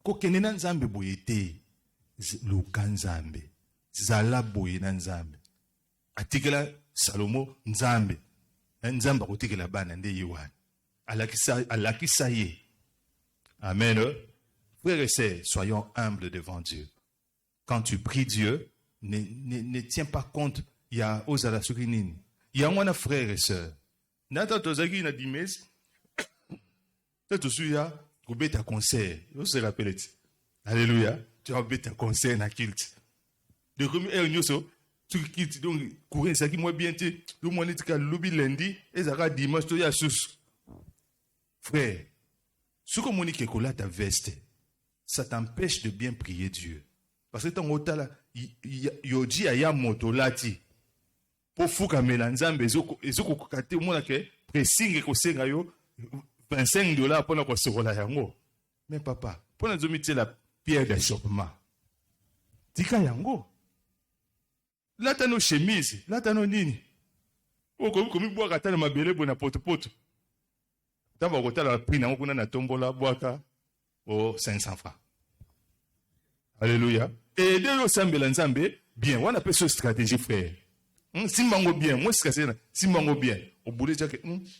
Kokene na Nzambe boye te. Luka Nzambe zala boye na Nzambe atikela Salomo Nzambe Nzambe akotikela bana nde yiwani alakisa ye. Amen. Frères et sœurs, soyons humbles devant Dieu. Quand tu pries Dieu, ne tiens pas compte il y a ozala sukinini il y a mwana frères et sœurs nata tozaki na dimes tatosuya kubeta concert on se rappelle. Alléluia. Tu as bête un concert na kilt. De comme nyoso tu kilt donc courir ça qui moi bien tu le monde est lobby lundi et ça va dimanche tu ya sous. Frère, ce que monique kola ta veste, ça t'empêche de bien prier Dieu. Parce que ton hôtel yoji aya motolati. Pour fuka melanzambe ezoko kokate mona ke pressing ko senga yo $25 pour na ko sokola yango. Mais papa, pour na zomiti la pierre d'achoppement. Tika yango. Là t'as nos chemises, là t'as nos nini. Oh comme bois kata na mabele bona poto. T'as va kota la prix na kuna na tombola boaka oh 500 francs. Alléluia. Et de yo sambela nzambe, bien, on appelle ça stratégie frère. Simbango bien, moi c'est simbango bien. Au bout de ça que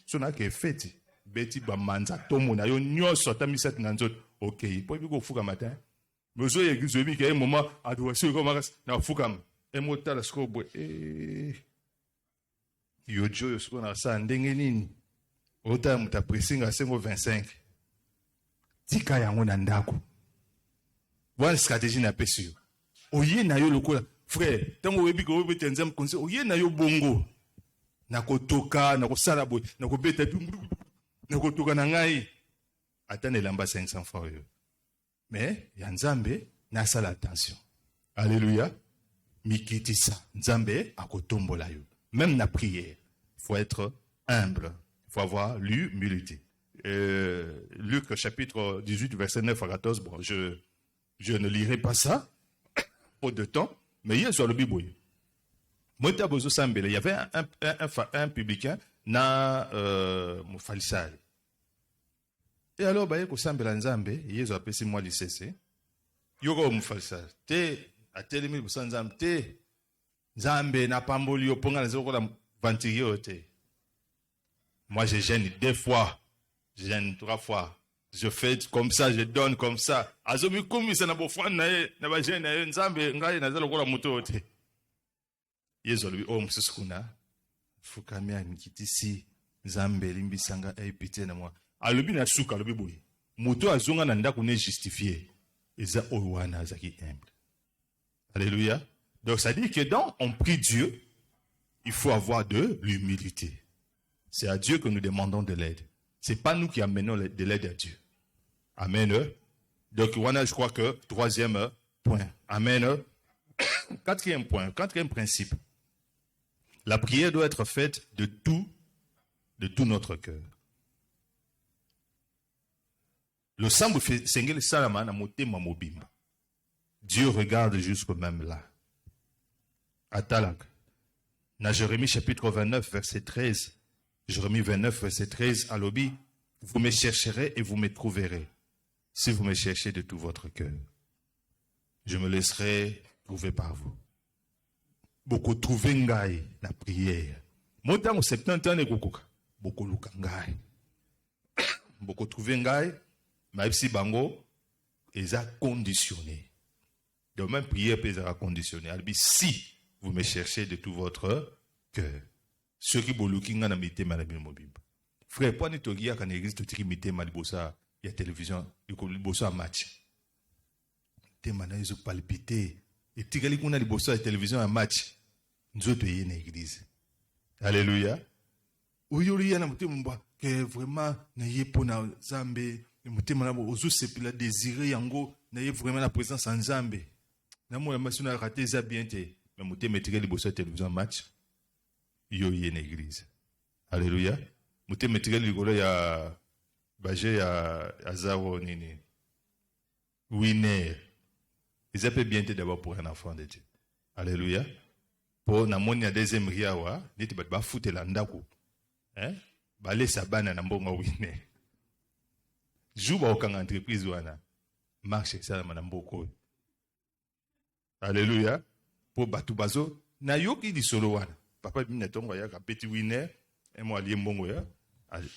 sona ke feti. Beti ba manza tomo na yo nyoso tamisat na nzot. OK, pour ko fuka matin. Mezo ye gizomi ke moment adoration ko makas na fukam. E mota la sko bo yo jo sko na sa ndenge nini. Ota muta pressing a 525. Tika yango na ndako. Voilà stratégie na pesio. Oye na yo lokola frère, tango webi ko webi tenzam conseil, oye na yo bongo. Na kotoka, na kosala boy, na kobeta na kotoka na ngai. Atane lamba 500 francs yo. Mais ya Nzambe na sala attention. Alléluia. Mikitisa Nzambe akotombola yo. Même na prière, faut être humble. Il faut avoir l'humilité. Luc chapitre 18 verset 9 à 14. Bon, je ne lirai pas ça pour de temps, mais il y a sur le Bible. Moi, il y avait un publicain na Mufalisal. Et alors, il y a un Sambela Nzambe, il y a un PC moi l'ICC. Il y a un Mufalisal. Te, à tel mille pour Nzambe, te, Nzambe na pamboli yo ponga na zoko la ventilo te. Moi, je gêne 2 fois, je gêne 3 fois. Je fais comme ça, je donne comme ça. Azomi kumi sana bofwan na ba gêne na Nzambe ngai na zalo kola moto te. Yezo lui msuskuna. Fukamia nikitisi Nzambe limbisanga epite na moi. Alobi na suka alobi boye. Moto azonga na ndako ne justifier. Eza owana zaki humble. Alléluia. Donc ça dit que dans on prie Dieu, il faut avoir de l'humilité. C'est à Dieu que nous demandons de l'aide. Ce n'est pas nous qui amenons de l'aide à Dieu. Amen. Donc, voilà, je crois que 3e point. Amen. 4e point, 4e principe. La prière doit être faite de tout notre cœur. Le sambo fait sengel salama na motema mobimba. Dieu regarde jusqu'au même là. Atalak. Na Jérémie chapitre 29 verset 13. Jérémie 29 verset 13 à l'obi. Vous me chercherez et vous me trouverez. Si vous me cherchez de tout votre cœur. Je me laisserai trouver par vous. Beaucoup trouver ngai la prière. Montango 70 ans et kukuka. Beaucoup luka ngai. Beaucoup trouver ngai. Maïpsi bango. Ils a conditionné. De même prière peut être conditionnée. Elle dit si vous me cherchez de tout votre cœur. Ceux qui bolukinga na mitema na bino mobimba. Frère, pour ni togia quand l'église to tiki mitema libosa ya télévision, yiko libosa match. Tema na izo palpiter. Et tikali kuna libosa ya télévision ya match. Nzoto yé na église. Alléluia. Oyoli ya na mutema mba que vraiment na yé pona Nzambe motema na ozo sepela désirer yango na ye vraiment la présence en Nzambe. Na mo ma suna raté ça bien te. Mais motema etikeli liboso télévision match. Yo yé na église. Alléluia. Motema etikeli likolo ya baje ya azaro nini. Winner. Ils appellent bien d'abord pour un enfant de Dieu. Alléluia. Pour na moni ya deuxième riawa, niti ba foutre la ndako. Hein? Ba laisser bana na mbongo winner. Juba okanga entreprise wana. Marche ça na mboko. Alléluia. Pour batu bazo na yoki di solo wana. Papa bina tongo ya ka petit winner et moi lié mbongo ya.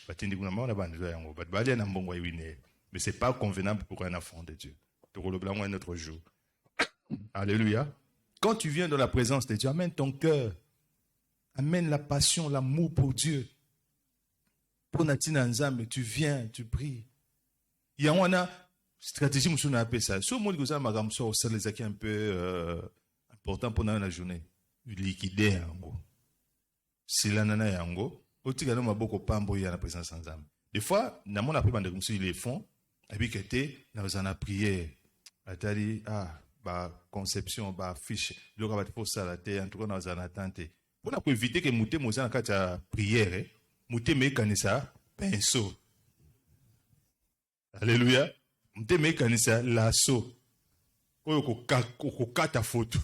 Batindi kuna ma na banzo yango. Bat ba na mbongo ya winner. Mais c'est pas convenable pour un enfant de Dieu. Tu le blanc un autre jour. Alléluia. Quand tu viens dans la présence de Dieu, amène ton cœur. Amène la passion, l'amour pour Dieu. Pour Natina Nzambe, tu viens, tu pries. Il y a une stratégie, monsieur n'a appelé ça. Si au monde que ça m'a ramsé au sein des acquis un peu important pour la journée, liquider en gros. Si la nana est en gros, au tigre n'a beaucoup pambo y a la présence Nzambe. Des fois, n'a mon appris bande comme si les font, et puis que t'es, n'a vous en a prié. A dit conception, fiche, le rabat pour ça la terre, en tout cas dans un attente. Pour éviter que mouté moussa en cas de prière, mouté mécanisa, pinceau. Alléluia. Mouté mécanisa, lasso. Ko kata photo.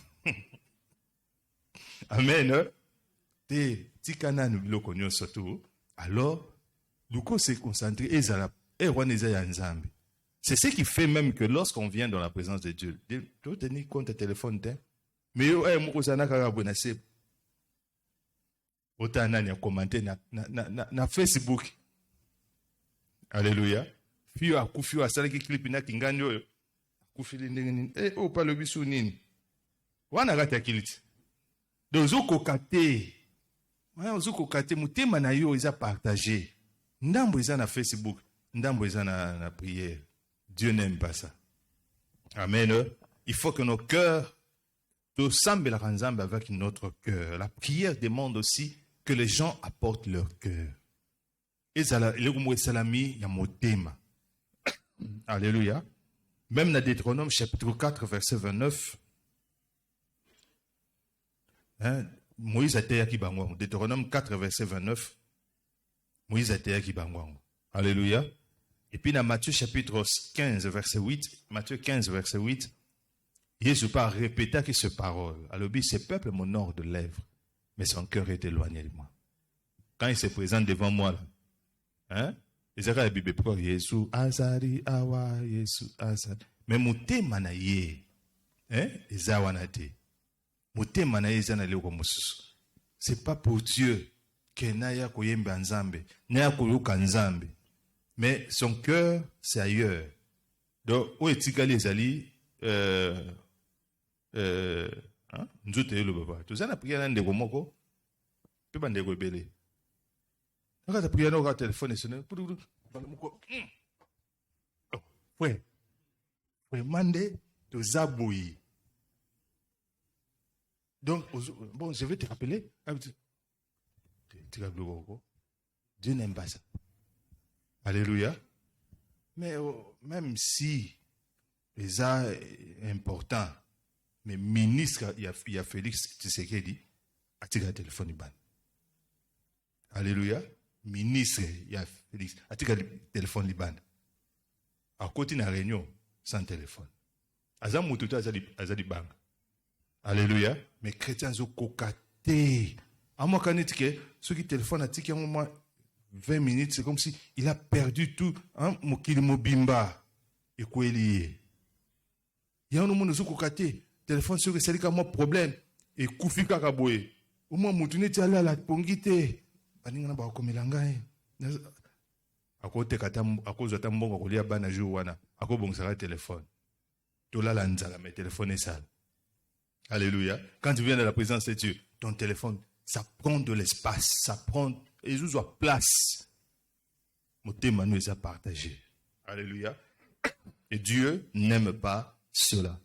Amen. Te tikana nous le connaissons surtout. Alors, nous qu'on s'est concentré et zala et waneza ya nzambe. C'est ce qui fait même que lorsqu'on vient dans la présence de Dieu, tu dois tenir compte de téléphone, mais autant n'a commenté na Facebook. Alléluia. Fio a kufio a sala ki clip na kinganyo yo. Kufili ndenge o pa lobi su nini. Wana gata kiliti. Dozo kokate. Wana ozo kokate mutema na yo iza partager. Ndambo iza na Facebook, ndambo iza na prière. Dieu n'aime pas ça. Amen. Il faut que nos cœurs nous semblent ensemble avec notre cœur. La prière demande aussi que les gens apportent leur cœur. Et ça, le salami, ya motema. Alléluia. Même dans Deutéronome chapitre 4, verset 29. Moïse a été qui bangwang. Deutéronome 4, verset 29. Moïse a été qui bangwang. Alléluia. Et puis dans Matthieu chapitre 15, verset 8, Matthieu 15, verset 8, Jésus pas répéta que ce parole. Alors, ce peuple m'honore de lèvres, mais son cœur est éloigné de moi. Quand il se présente devant moi, là, hein, ils ont la Bible pour Jésus, Azari, Awa, Jésus, Azari. Mais mouté manaye, hein, ils ont wanate. Mouté manaye, ils ont allé au Moussous. C'est pas pour Dieu que naya koyembe nzambe, naya koyuka nzambe. Mais son cœur, c'est ailleurs. Donc, où est-il allé, Zali? Nous te le papa. Tu sais, on a prié un ndeko moko. Puis, on a ndeko belé. On a prié un téléphone et sonné. Ouais. Ouais, mandé de Zaboui. Donc, bon, je vais te rappeler. Dieu n'aime pas ça. Alléluia. Mais même si les a importants, mais ministre, il y a Félix Tshisekedi, a tiré le téléphone ban. Alléluia. Ministre, il y a Félix, a tiré le téléphone ban. À côté de la réunion, sans téléphone. Azam Moututa Azadi Bang. Alléluia. Mais chrétiens ont cocaté. À moi, quand ceux qui téléphonent à tiré un moment, 20 minutes, c'est comme si il a perdu tout. Mokili Mobimba. Et quoi il y est? Il y a un monde qui a téléphone sur c'est comme problème. Et Koufika Kaboué. Au moins, Moutoune, tu as là la pongite. Paningana ba komelangaye. À cause de ta mbongo, il y a un jour, à cause de téléphone. Tu as là mais téléphone est sale. Alléluia. Quand tu viens de la présence de Dieu, ton téléphone, ça prend de l'espace, ça prend. Et je dois place. Mon thème nous est à partager. Alléluia. Et Dieu n'aime pas cela.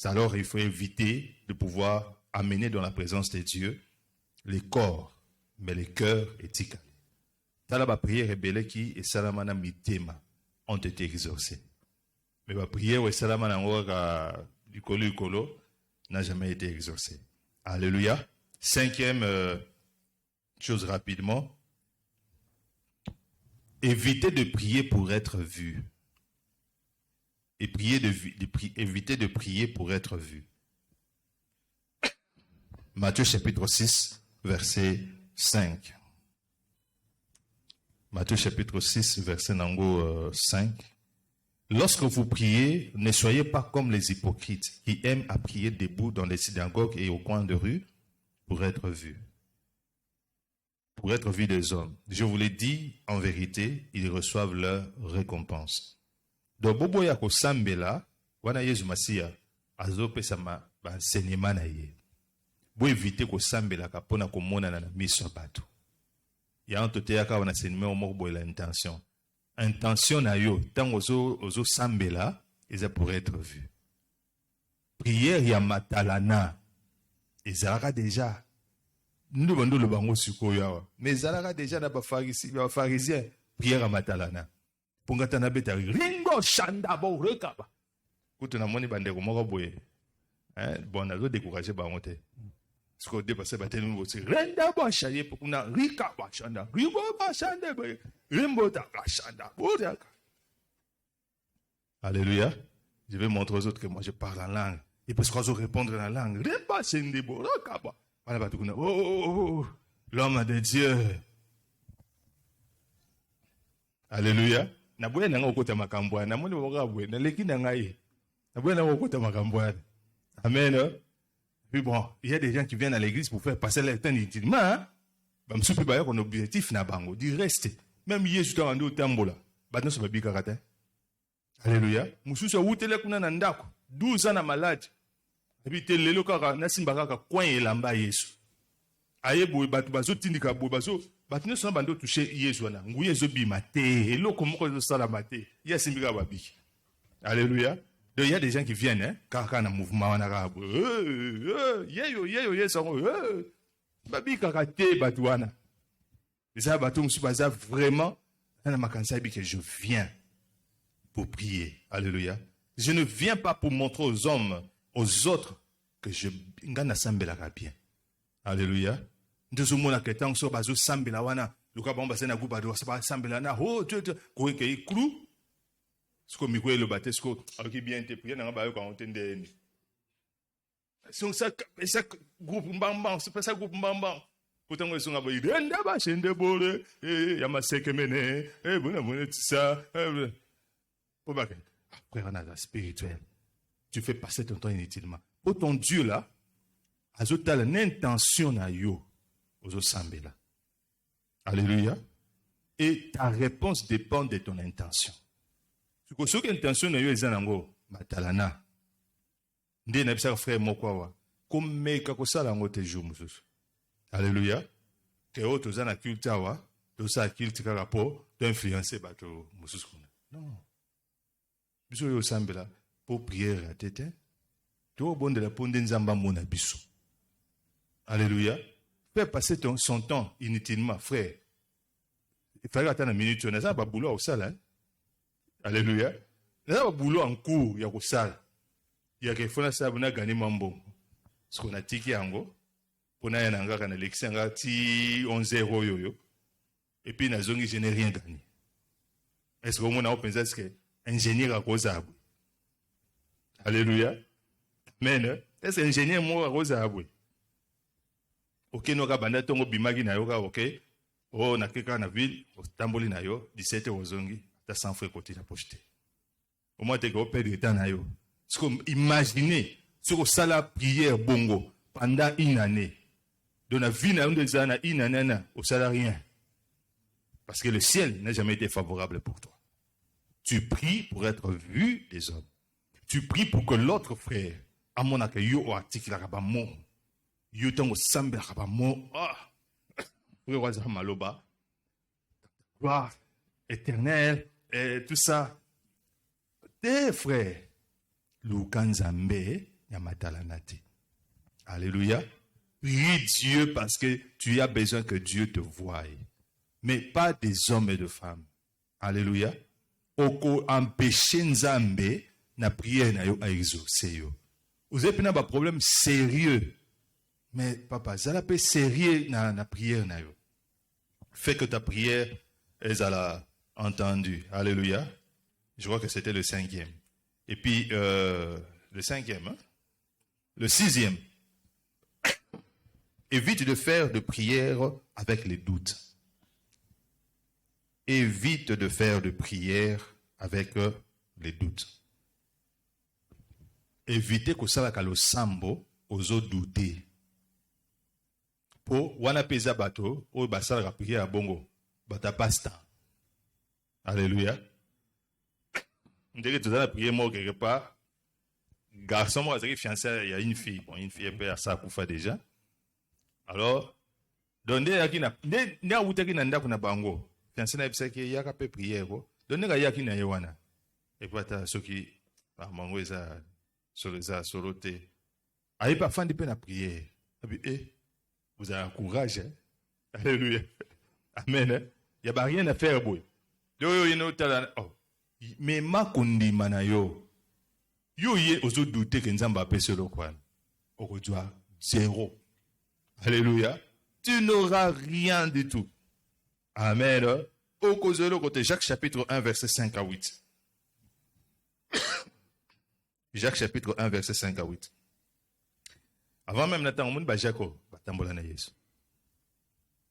Alors il faut éviter de pouvoir amener dans la présence de Dieu les corps, mais les cœurs éthiques. Talaba prière rebelle qui est salamana mitema. ont été exaucés. Mais la prière, du colo, n'a jamais été exaucée. Alléluia. Cinquième chose rapidement. Évitez de prier pour être vu. Et évitez de prier pour être vu. Matthieu chapitre 6, verset 5. Matthieu chapitre 6, verset 5. Lorsque vous priez, ne soyez pas comme les hypocrites qui aiment à prier debout dans les synagogues et au coin de rue pour être vus. Pour être vus des hommes. Je vous l'ai dit, en vérité, ils reçoivent leur récompense. Donc, bobo ya ko sambela, wana Yesu Masia, azope sama ba enseignement na ye. Bo éviter ko sambela ka pona ko mona na miso bato. Ya antote ya ka wana enseignement mo bo la intention. Intention na yo, tant ozo sambela, ils pour être vus. Prière ya matalana, ezalaka déjà. Nous bandons le bango sukoya, mais ezalaka déjà na ba pharisien, prière ya matalana. Pongatana beta ringo shanda bo rekaba. Kutuna moni bandeko moko boye. Bon nazo décourager bango te. Ce qu'on dépasse ba tenu bo renda bo shaye pokuna rika ba shanda. Ribo ba shanda bo. Rimbo ta shanda. Bodaka. Alléluia. Je vais montrer aux autres que moi je parle en langue. Et parce qu'on doit répondre en langue. Rimba shende bo rekaba. Voilà ba tukuna. Oh, l'homme de Dieu. Alléluia. Naboya nanga okota makambwana namoni bokabwe na leki nanga ye naboya nanga okota makambwana amen. Puis bon, il y a des gens qui viennent à l'église pour faire passer leur temps inutilement, hein? Ba msupi ba yako objectif na bango di rester même Yesu ta ando tambola ba no so babika kata. Alléluia. Mususu wutele kuna na ndako 12 ans na malade ebite lelo kaka na simba kaka coin elamba Yesu aye boy batu bazo tindika boy bazo batine sona bando toucher Yesu na nguye zo bima te eloko moko zo sala mate ya simbika babiki. Alléluia. Donc il y a des gens qui viennent hein kaka na mouvement wana ka yeyo Yesu babika ka te batu wana ça batu musu baza vraiment na makansa bi que je viens pour prier. Alléluia. Je ne viens pas pour montrer aux hommes aux autres que je ngana sambela ka bien. Alléluia. Ndezo mona ke tant so bazo sambela wana luka bomba sena guba do sambela na ho tu ko ke ikru sko mi ko le batesko ok bien te prier na ba yo ka ontende ni son ça groupe mbamba c'est pas ça groupe mbamba pourtant ils sont aboi renda ba shende bore ya masekemene bona ça pour ba après on a la spirituel tu fais passer ton temps inutilement pour ton Dieu là azota l'intention na yo aux sambela. Alléluia. Et ta réponse dépend de ton intention. Ce que l'intention na yo ezanango matalana. Ndé na bisa frère moko wa. Comme ka ko sala ngo te jour mususu. Alléluia. Te auto zana culte wa, to sa culte ka rapport d'influencer bato mususu. Non. Biso yo sambela pour prière à tete. To bon de la ponde nzamba mona biso. Alléluia. Faire passer son temps inutilement, frère. Il fallait attendre une minute. On a un boulot au salle. Alléluia. On a un boulot en cours. Il y a au salle. Il y a quelqu'un qui a gagné mambo. Ce qu'on a tiqué en go. On a un gars qui a l'élection 11-0 yo. Et puis, je n'ai rien gagné. Est-ce que vous avez pensé que ingénieur a causé? Alléluia. Amen. Est-ce que ingénieur a causé? Ok, nous avons tongo bimagi na yoga, ok. Oh, na keka na ville, tamboli na yo, 17 ozongi, ta sans frais côté na pocheté. Au moins, t'es au père de temps na yo. Imaginez, ce que ça la prière bongo, pendant une année. Dans la vie na une année, au salarié. Parce que le ciel n'a jamais été favorable pour toi. Tu pries pour être vu des hommes. Tu pries pour que l'autre frère, à mon accueil, yo article la rabamon. Yotango sambe akaba mo rewaza maloba gloire éternelle et tout ça tes frères lukanzambe ya matalanate. Alléluia. Prie Dieu parce que tu as besoin que Dieu te voie, mais pas des hommes et de femmes. Alléluia. oko empêcher nzambe na prière na yo a exaucer yo. Vous avez un problème sérieux. Mais papa, ça la sérieux na prière na yo. Fais que ta prière est entendue. Alléluia. Je crois que c'était le 5e. Et puis, le 5e, hein? Le 6e. Évite de faire de prière avec les doutes. Évite de faire de prière avec les doutes. Évitez que ça va le sambo aux autres douter. Pour wana pesa bato ou basala la prière à bongo bata pasta. Alléluia. On dirait que tu as la prière mort quelque part. Garçon moi qui fiancé il y a une fille. Bon, une fille elle peut à ça pour faire déjà. Alors donne yaki na ne awutaki na ndako na bango. Fiancé na ebisa ki yaka pe prière ko. Donne ga yaki na yewana. Et puis ata soki ba mango eza soloté. Aïe pas fan de peine à prière. Vous avez un courage. Hein? Alléluia. Amen. Il n'y a rien à faire. Mais ma kundi manayo. Yo ye ozo douter que nzamba pese lo kwan. Okodwa 0. Alléluia. Tu n'auras rien du tout. Amen. Au kozolo côté Jacques chapitre 1 verset 5 à 8. Jacques chapitre 1 verset 5 à 8. Avant même Nathan Omoun Bajako, Batambolana Yesu.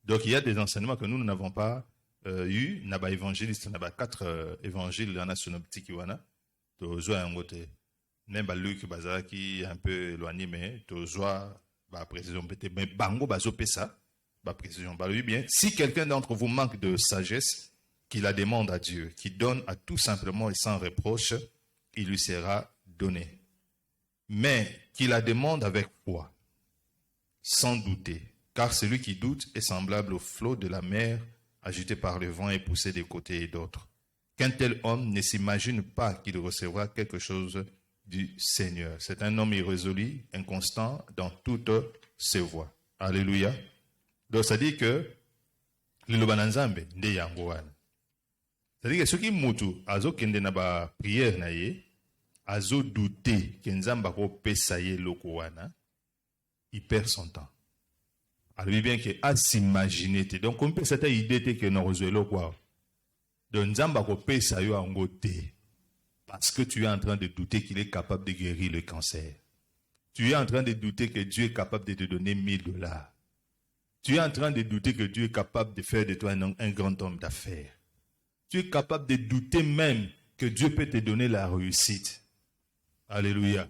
Donc il y a des enseignements que nous n'avons pas eu. Naba évangéliste, naba 4 évangiles, en a synoptique wana. Tozoa un côté. Nemba Luc Bazaki un peu éloigné, mais tozoa ba précision peut-être mais bango bazo pesa ba précision ba lui bien. Si quelqu'un d'entre vous manque de sagesse, qu'il la demande à Dieu, qui donne à tout simplement et sans reproche, il lui sera donné. Mais qu'il la demande avec foi, sans douter, car celui qui doute est semblable au flot de la mer, agité par le vent et poussé de côté et d'autre. Qu'un tel homme ne s'imagine pas qu'il recevra quelque chose du Seigneur. C'est un homme irrésolu, inconstant dans toutes ses voies. Alléluia. Donc ça dit que le bananzambe nde yango wana. C'est-à-dire que ceux qui mutu azo kende na ba prière na ye azo douter que nzamba ko pesa ye loko wana, il perd son temps. Alors bien que à s'imaginer donc on peut cette idée que non rezo quoi. Donc nzamba ko pesa yo ango te parce que tu es en train de douter qu'il est capable de guérir le cancer. Tu es en train de douter que Dieu est capable de te donner $1000. Tu es en train de douter que Dieu est capable de faire de toi un grand homme d'affaires. Tu es capable de douter même que Dieu peut te donner la réussite. Alléluia.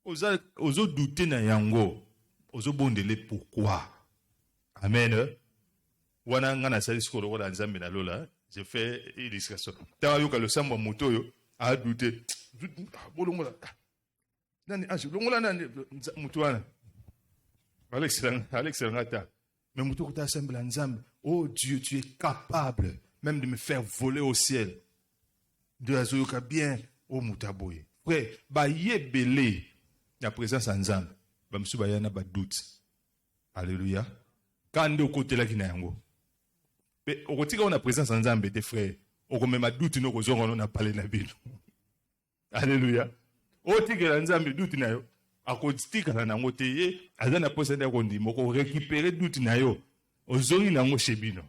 Aux autres douter na yango. Aux autres bondele pourquoi. Amen. Wana ngana sali skolo wala nzambe na lola. J'ai fait une illustration. Tawa yoka le samba moto yo a douter. Bolongola. Nani anje longola nani moto wana. Alex Ngata. Mais moto ko ta samba la nzambe. Oh Dieu, tu es capable même de me faire voler au ciel. De la zoyoka bien au moutaboye. Frère, ba yebele la présence en nzambe. Ba msu ba yana ba doute. Alléluia. Quand au côté là qui na yango. Mais au côté on a présence en nzambe des frères. Au même ma doute no ko zongo on a parlé na bino. Alléluia. O tika la nzambe doute na yo. Akotika na nango te ye azana posa na ko ndimo ko récupérer doute na yo. Ozongi nango chebino.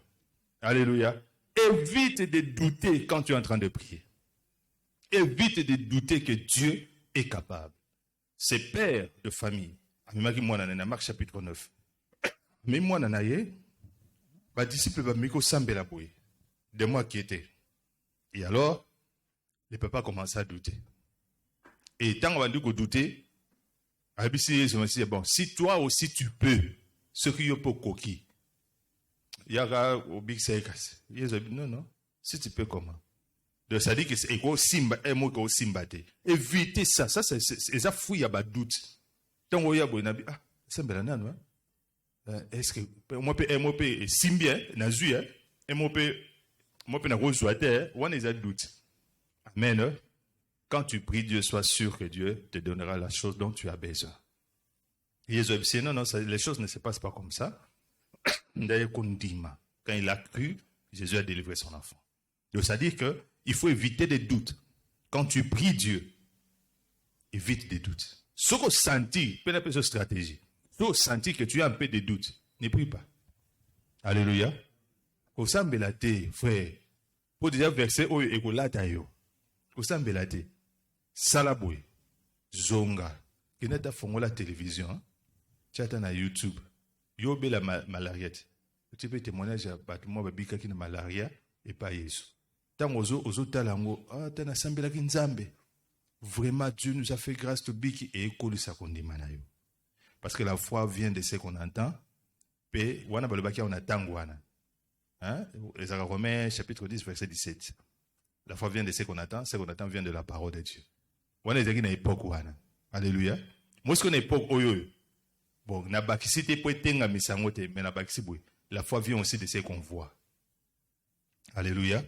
Alléluia. Évite de douter quand tu es en train de prier. Évite de douter que Dieu est capable. Ces pères de famille, Marc chapitre 9. Mais moi, nanaye, ma disciple va miko sambela boye. De moi qui était. Et alors, le papa commence à douter. Et tant qu'on va dire que douter, bon, si toi aussi tu peux, ce qui est pour coquille. Yaga au big sekas. Non. Si tu peux comment? Donc ça dit que c'est ego simba et moi ko simba te. Évitez ça. Ça c'est ça fouille à bas doute. Tant on y a bon nabi ah c'est bel nan est-ce que moi peut simbien na zui hein et moi peut na rejoiter on est à doute. Amen. Quand tu pries Dieu sois sûr que Dieu te donnera la chose dont tu as besoin. Jésus non les choses ne se passent pas comme ça. Quand il a cru, Jésus a délivré son enfant. Donc, ça dit que il faut éviter des doutes. Quand tu pries Dieu, évite des doutes. Ce qu'on sentit, peu importe cette stratégie, ce qu'on sentit que tu as un peu de doutes, ne prie pas. Alléluia. Au sambelate, frère, pour déjà verser au écolata yo. Au sambelate, salaboué, zonga, qui n'est pas fongo la télévision, tu as na YouTube, yo be la malariette. Tu peux témoigner à Batmo Babika qui na malaria et pas Yesu. Tant aux talango, ah, t'as na sambela ki nzambe. Vraiment, Dieu nous a fait grâce de biki et école sa kondimanayo. Parce que la foi vient de ce qu'on entend. Pe, wana balobaki on attend wana. Hein? Les Romains, chapitre 10, verset 17. La foi vient de ce qu'on attend vient de la parole de Dieu. Wana ezaki na époque wana. Alléluia. Moi, ce qu'on époque oyo. Bon, na bakisi te po etenga misango te, mais na bakisi boy. La foi vient aussi de ce qu'on voit. Alléluia.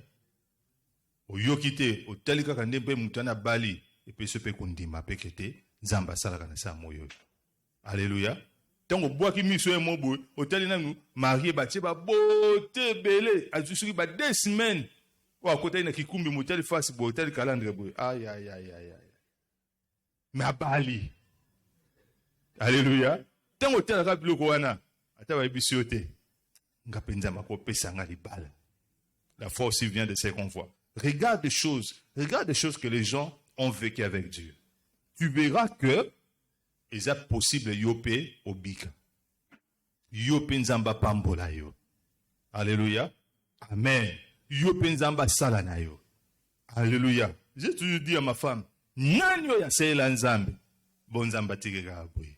Oyo kite, o talika kande pe mutana bali, et puis ce pe kondima pe kete, nzamba salaka na sa moyo. Alléluia. Tant au bois qui mis sur un mot, au tel nous marié, bah, beauté, belé, à juste 2 semaines. Ou à côté, il y a qui kumbi, motel face, tel calendrier, aïe, aïe, aïe, aïe, aïe. Mais à Bali. Alléluia. Tant au tel rap le Koana, à ta bisioté. Ngapenza mako pesanga li bal. La foi aussi vient de ce qu'on voit. Regarde des choses que les gens ont vécu avec Dieu. Tu verras que il est possible yope obika. Yope nzamba pambola yo. Alléluia. Amen. Yope nzamba salana yo. Alléluia. J'ai toujours dit à ma femme, nanyo ya sela nzambe. Bon nzamba tigega abwe.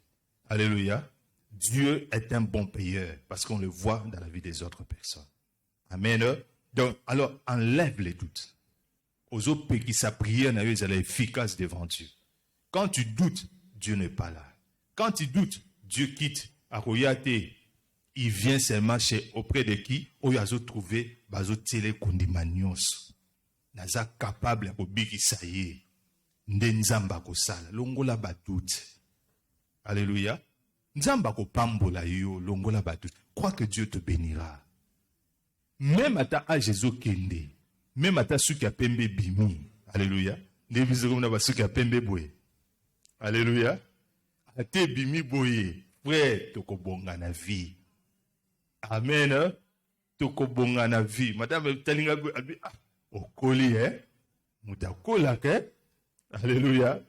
Alléluia. Dieu est un bon payeur parce qu'on le voit dans la vie des autres personnes. Amen. Donc, alors, enlève les doutes. Aux autres qui sa prière n'a eu, elle est efficace devant Dieu. Quand tu doutes, Dieu n'est pas là. Quand tu doutes, Dieu quitte. Aroyate, il vient seulement auprès de qui? Oyazo trouvé, bazo télé kondimanios. Naza capable de biki saye. Ndenzamba ko sala. Longola ba doute. Alléluia. Nzamba ko pambola yo, longola ba doute. Crois que Dieu te bénira. Même à ta âge kende. Même à ta suki a pembe bimi. Alléluia. Les visons na ba suki a pembe boye. Alléluia. Ate bimi boye. Frère, toko bonga na vie. Amen. Toko bonga na vie. Madame talinga ah, okoli mutakola ke. Alléluia.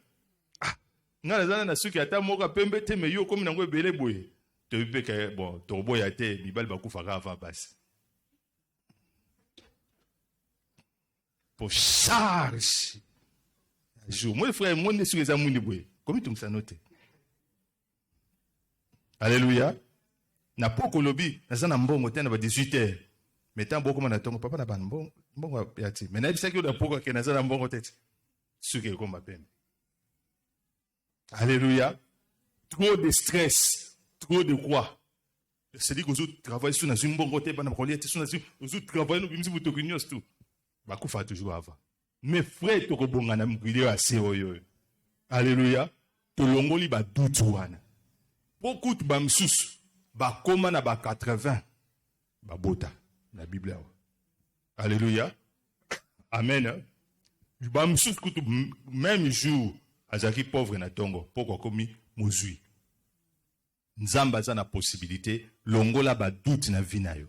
Ah, ngana zana na suki ata moka pembe te me yo komi nango ebele boye. Te bipeke bon, to boya te bibal bakufa avant basi. Pour charge. Moi, frère, moi, je suis les amours de boye. Comment tu me sens noté? Alléluia. Na poko lobi, na zana mbongo tena ba 18h. Metan boko mana tongo papa na ban mbongo yati. Mais na bisa ki na poko ke na zana mbongo tete. Suke ko mapembe. Alléluia. Trop de stress, trop de quoi? C'est dit que vous travaillez sur une mbongo te bana koliete sur vous travaillez no bimisi butokunios tout. Ba kufa toujours avant. Mais frère to ko bonga na mkwile ase oyo. Alléluia. To longoli ba doute wana. Beaucoup de bamsus, ba koma na ba 80, ba bota, la Bible. Alléluia. Amen. Bamsus kutu même jour, azaki pauvre na tongo, poko komi mozui. Nzamba za na possibilité, longola ba doute na vie na yo.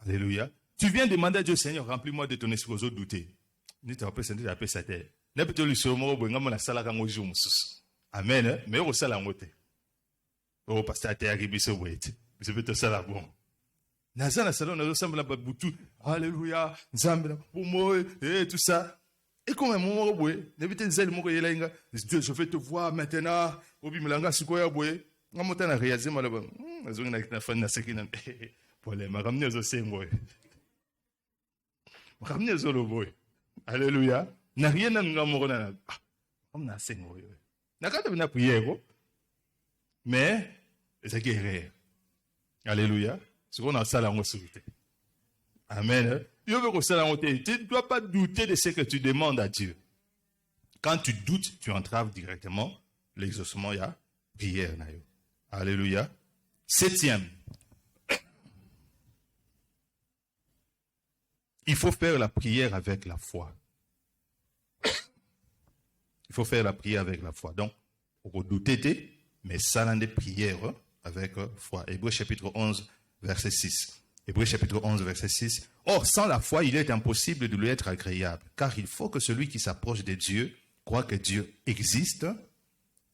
Alléluia. Tu viens demander à Dieu, Seigneur, remplis-moi de ton esprit aux autres douter. Ni te rappelles, Seigneur, appelle sa terre. N'a pas le somo, bengamo na sala kango jour musus. Amen. Mais au sala ngote. Oh, pasteur, t'es arrivé ce wait. Je vais te ça bon. Nazana salon, nous sommes là, Baboutou. Alléluia. Zambia, pour moi, et tout ça. Et comme un moment, oui, n'évitez zèle, mon Dieu, je vais te voir maintenant. Obi Milanga, Sikoya, oui. On m'a dit, réalisé, malheureusement. Je vais te faire une séquence. Pour les maramiers aussi, moi. Maramiers au boy. Alléluia. N'a rien à nous amoureux. On a 5 mois. N'a pas de prière, mais, c'est guérir. Alléluia. C'est qu'on a ça là en sécurité. Amen. Tu ne dois pas douter de ce que tu demandes à Dieu. Quand tu doutes, tu entraves directement l'exaucement, il y a prière. Alléluia. 7e. il faut faire la prière avec la foi. Il faut faire la prière avec la foi. Donc, on douter, mais ça l'en des prières avec foi. Hébreux chapitre 11, verset 6. Hébreux chapitre 11, verset 6. Or, sans la foi, il est impossible de lui être agréable, car il faut que celui qui s'approche de Dieu croit que Dieu existe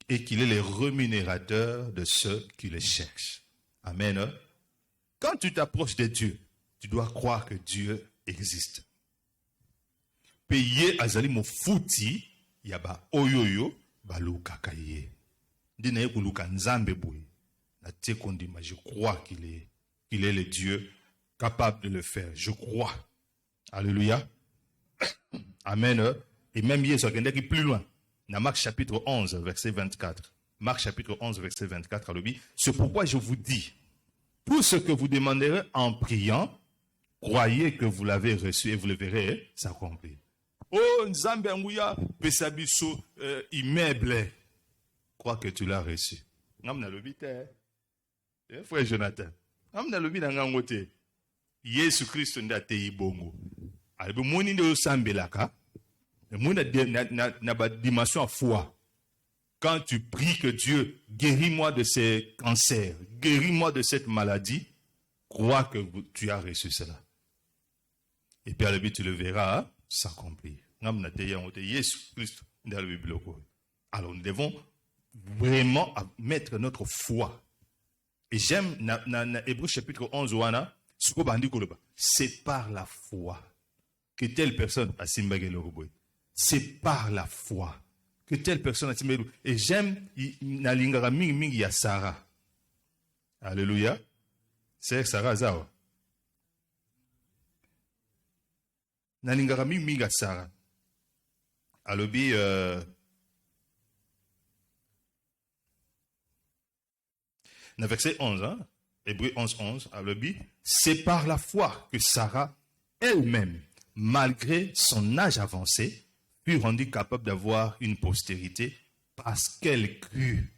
et qu'il est le rémunérateur de ceux qui le cherchent. Amen. Quand tu t'approches de Dieu, tu dois croire que Dieu existe. Payer azali mo futi yaba oyoyo baluka kaye. Dinaye kuluka nzambe boy. Na tie kondima, je crois qu'il est le Dieu capable de le faire. Je crois. Alléluia. Amen. Et même hier, ça va plus loin. Dans Marc chapitre 11, verset 24. Marc chapitre 11, verset 24, Alobi. C'est pourquoi je vous dis, tout ce que vous demanderez en priant, croyez que vous l'avez reçu et vous le verrez s'accomplir. Oh, Nzambe Angouya, Pesabiso, immeuble. Crois que tu l'as reçu. Namna lobite. Frère Jonathan. Namna lobite ngangote. Yesu Christ ndate ibongo. Albe moni ndo sambelaka. Moni na ba dimension à foi. Quand tu pries que Dieu guéris-moi de ces cancers, guéris-moi de cette maladie, crois que tu as reçu cela. Et puis à la tu le verras s'accomplir. Alors nous devons vraiment mettre notre foi. Et j'aime dans Hébreux chapitre 11, c'est par la foi que telle personne a simbagé le robot. C'est par la foi que telle personne a simbagé. Et j'aime na lingara mingi ya Sarah. Alléluia. C'est Sarah Zao. Na lingara mingi ya Sarah. Alobi dans verset 11, Hébreux 11, 11, alobi, c'est par la foi que Sarah elle-même, malgré son âge avancé, fut rendue capable d'avoir une postérité parce qu'elle crut.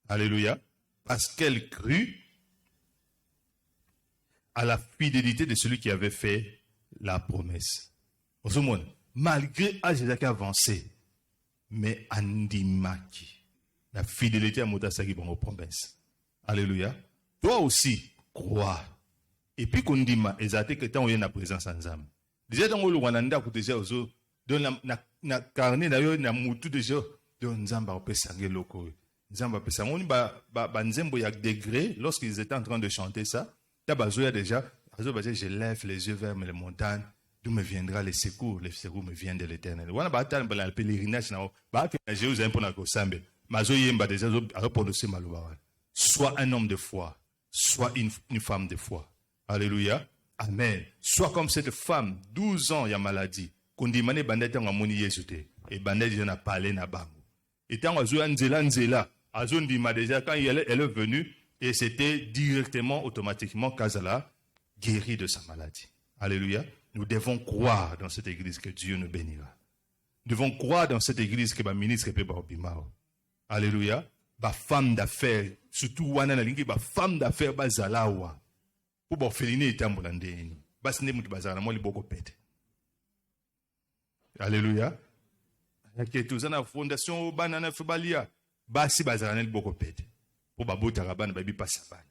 Alléluia. Parce qu'elle crut à la fidélité de celui qui avait fait la promesse. Malgré l'âge avancé, mais andimaki, la fidélité à Motasaki pour nos promesses. Alléluia. Toi aussi, crois. Et puis, qu'on dit, exactement, que tu as une présence en âme. Déjà, dans le Rwanda, tu déjà, dans la carne, d'ailleurs, na mutu déjà, dans Nzamba, on peut s'engager loko. Nzamba peut s'engager. On y a degré, lorsqu'ils étaient en train de chanter ça, tu as déjà, je lève les yeux vers les montagnes, d'où me viendra les secours me viennent de l'Éternel. On a battu le pèlerinage, Jérusalem pour la Kosambe. Mazo yemba déjà, répondre ce malouba. Sois un homme de foi, sois une femme de foi. Alléluia. Amen. Sois comme cette femme, 12 ans, il y a maladie. Kondimane bandete en amoni yesute. Et bandete n'a parlé na bango. Et tant nzela, azondima déjà, quand elle est venue, et c'était directement, automatiquement, Kazala, guéri de sa maladie. Alléluia. Nous devons croire dans cette église que Dieu nous bénira. Nous devons croire dans cette église que ma ministre peut bimao. Alléluia. Ba femme d'affaires, surtout wana na lingi ba femme d'affaires bazalawa. Pour ba féline etambola ndeni. Basi ne mutu bazala mo liboko pete. Alléluia. Yake tuzana fondation banana fubalia. Basi bazala ne liboko pete. Pour ba botaka bana ba bi passa bana.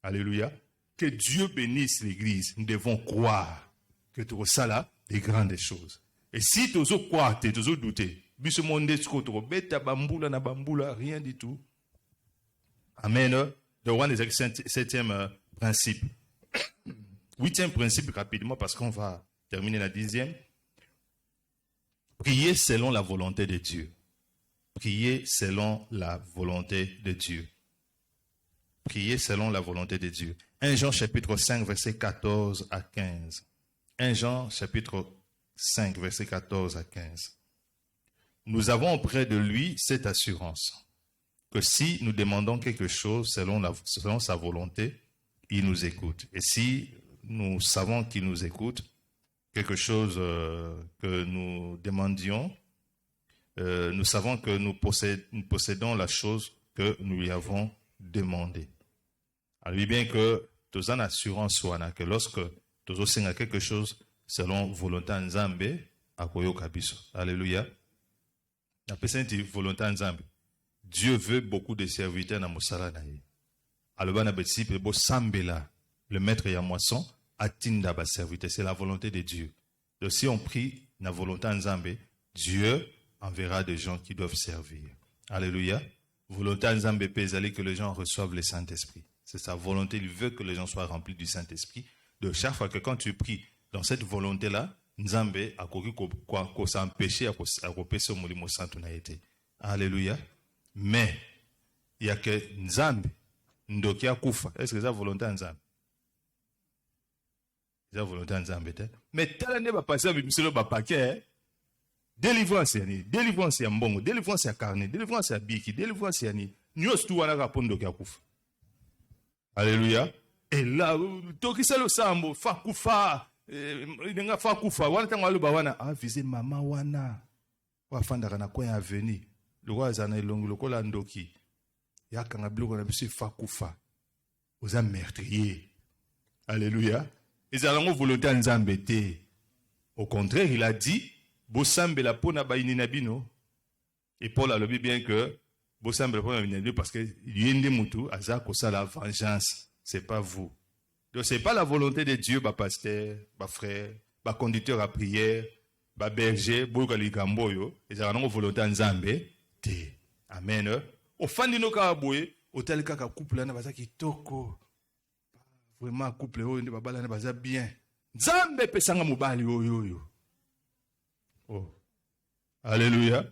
Alléluia. Que Dieu bénisse l'église. Nous devons croire que tu resala des grandes choses. Et si tu oses croire, tu oses douter. Biso monde skoto beta bambula na bambula rien du tout. Amen. Donc, on est septième principe. Huitième principe, rapidement, parce qu'on va terminer la 10e. Prier selon la volonté de Dieu. Prier selon la volonté de Dieu. Prier selon la volonté de Dieu. 1 Jean chapitre 5, verset 14 à 15. 1 Jean chapitre 5, verset 14 à 15. Nous avons auprès de lui cette assurance, que si nous demandons quelque chose selon sa volonté, il nous écoute. Et si nous savons qu'il nous écoute, quelque chose que nous demandions, nous savons que nous possédons la chose que nous lui avons demandée. Alors, bien que tu as une assurance, que lorsque tu as quelque chose selon volonté nzambe akoyoka biso. Alléluia. La personne dit volonté nzambe. Dieu veut beaucoup de serviteurs dans mosala na ye. Alors na disciple bo sambela le maître ya moisson atinda ba serviteur, c'est la volonté de Dieu. Donc si on prie na volonté nzambe, Dieu enverra des gens qui doivent servir. Alléluia. Volonté nzambe pèse que les gens reçoivent le Saint-Esprit. C'est sa volonté, il veut que les gens soient remplis du Saint-Esprit. De chaque fois que quand tu pries dans cette volonté-là, nzambe akoki ko s'empêcher à kopesa molimo santo na été. Alléluia. Mais il y a que nzambe ndoki akufa. Est-ce que c'est la volonté nzambe? C'est la volonté nzambe te. Mais tala ne ba passer bimselo ba paquet. Délivrance yani, délivrance ya mbongo, délivrance ya carnet, délivrance ya biki, délivrance yani. Nyos tu wana ka pondo ki akufa. Alléluia. Et là, toki salo sambo fa kufa. Nenga fa kufa wana tango aluba wana avise mama wana. Wa fanda kana kwa avenir. Lokwa zana ilongi lokola ndoki. Yakanga biloko na biso fa kufa. Oza meurtrier. Alléluia. Ezalango volonté nzambe te. Au contraire, il a dit bosambe la pona baini nabino. Et Paul a dit bien que bosambe la pona baini nabino parce que yende mutu azako ça la vengeance, c'est pas vous. Donc c'est pas la volonté de Dieu ba pasteur, ba frère, ba conducteur à prière, ba berger, boka likamboyo, ezalango volonté nzambe te. Amen. Au fandi no ka boye, hôtel kaka couple na bazaki toko. Vraiment couple oyo ndi babala na baza bien. Nzambe pesanga mobali oyo. Oh. Alléluia.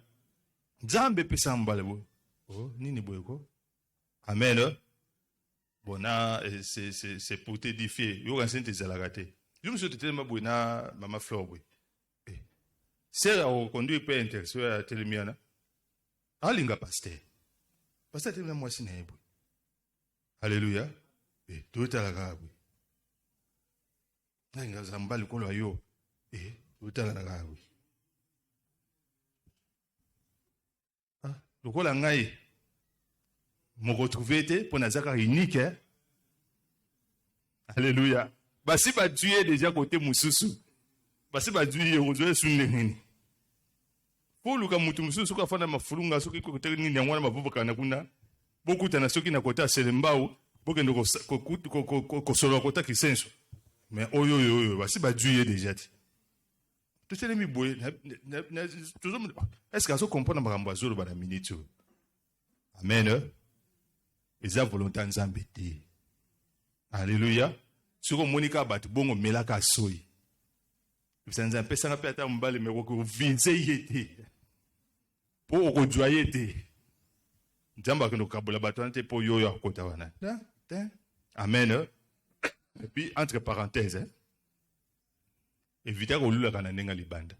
Nzambe pesanga mobali oyo. Oh, nini boye ko? Amen. Bona c'est pour t'édifier. Yo kan sente zalaka te. Je me suis dit tellement boye na mama Fleur boye. C'est au conduit peu intéressé à telemiana. Alinga pasteur. Pasteur telemiana moi si na boye. Alléluia. Tout à la gabe. Nanga zambali kolo yo. Tout à la gabe. Ah, le kola ngai. Mo retrouver te pour nazaka unique. Alléluia. Basi ba tuer déjà côté mususu. Basi ba tuer ozoe sunengini. Pour luka mutu mususu ko afana mafulunga soki ko côté nini ngwana mabobo kana kuna. Beaucoup tana soki na côté selembao. Mais oyo basi ba duye déjà ti to tele mi boye est-ce que ça comprendre makambo azolo bana minute. Amen. Eza volonté nzambe te. Alléluia. Soko monika bat bongo melaka soyi bisanza pesa na peta mbale me ko vinze yete po ko joye te nzamba ko kabola batante po yoyo akota wana. Amen. Et puis, entre parenthèses, éviter que l'ula kanandenga libanda.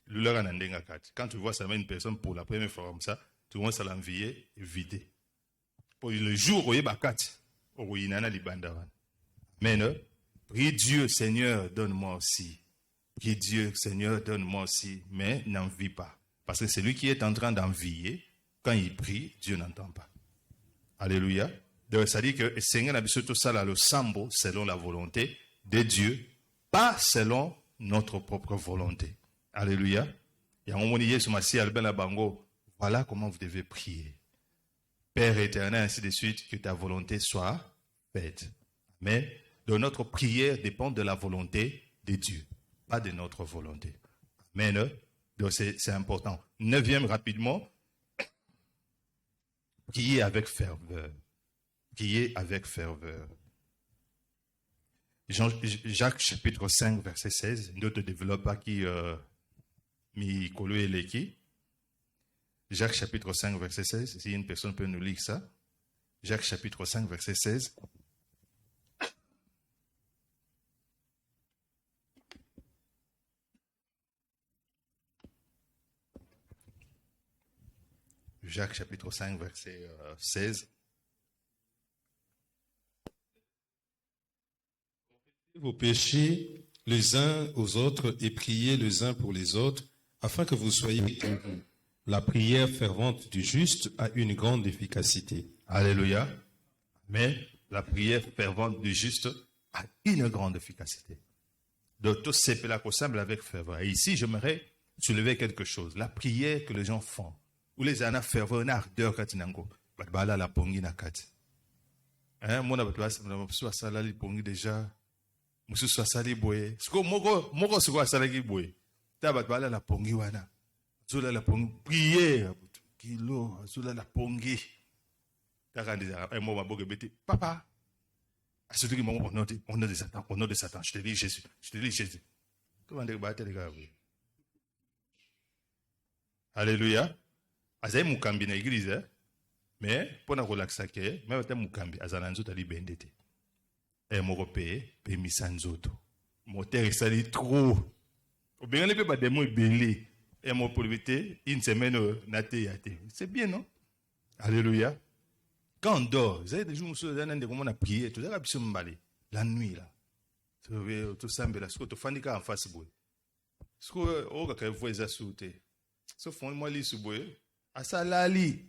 L'ula kanandenga kat. Quand tu vois seulement une personne pour la première fois comme ça, tu vois ça l'envier et vider. Pour le jour où il y a kat, où il y a libanda. Amen. Prie Dieu, Seigneur, donne-moi aussi. Prie Dieu, Seigneur, donne-moi aussi. Mais n'envie pas. Parce que celui qui est en train d'envier, quand il prie, Dieu n'entend pas. Alléluia. Donc, ça dit que le Seigneur a besoin de tout ça, le sambo, selon la volonté de Dieu, pas selon notre propre volonté. Alléluia. Voilà comment vous devez prier. Père éternel, ainsi de suite, que ta volonté soit faite. Mais donc notre prière dépend de la volonté de Dieu, pas de notre volonté. Amen. Donc c'est important. 9e, rapidement, prier avec ferveur. Prier avec ferveur. Jacques chapitre 5 verset 16, d'autres développeurs qui mi kolo eleki. Jacques chapitre 5 verset 16, si une personne peut nous lire ça. Jacques chapitre 5 verset 16. Jacques chapitre 5 verset 16. Vos péchés les uns aux autres et priez les uns pour les autres, afin que vous soyez guéris. La prière fervente du juste a une grande efficacité. Alléluia. Mais la prière fervente du juste a une grande efficacité. Donc, tout c'est là qu'on semble avec ferveur. Et ici, j'aimerais soulever quelque chose. La prière que les gens font, ou les gens ferveur, une ardeur, katinango, bala la pongi na kati. Hein, moi, je sala li pongi déjà, je suis sali boye. Sko moko siko sala boye. Tabat bala la pongi wana. Zula la pongi, prière, kilo, zula la pongi. Takandiza, moi, ma bogue beti, papa. Surtout que au nom de Satan, au nom de Satan, je te dis Jésus, je te dis Jésus. Comment dire, bah, les gars, oui. Alléluia. Azaï Mukambi na église, mais pour na relaxer, même si Mukambi, Azananzo tali bendete. Et mon repé, Pemisanzoto. Mon terre, ça dit trop. Au bien, les pépas des mots belé. Et mon polvité, une semaine, nate yate. C'est bien, non? Alléluia. Quand on dort, vous avez des jours où on a prié, tout ça, la nuit, là. Tout ça, là, ce que tu fais en face, ce que tu vois, ça sauté. Sauf que moi, je suis à ça, là, li.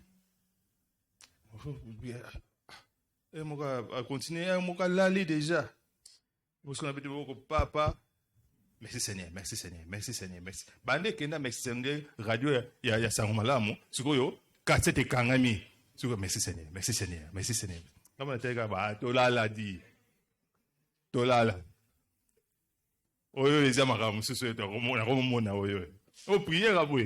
Et moi, je continue, moi, là, déjà. Parce qu'on a dit, papa, merci Seigneur, merci Seigneur, merci Seigneur, merci. Bande Kenda, merci Seigneur, radio, il y a ça, malamu, ce que yo, cassette kangami. Merci Seigneur, merci Seigneur, merci Seigneur. Comment tu as dit, Tolala dit. Tolala. Oyo les amarams, ce soit un oyo. Oh, prière à vous.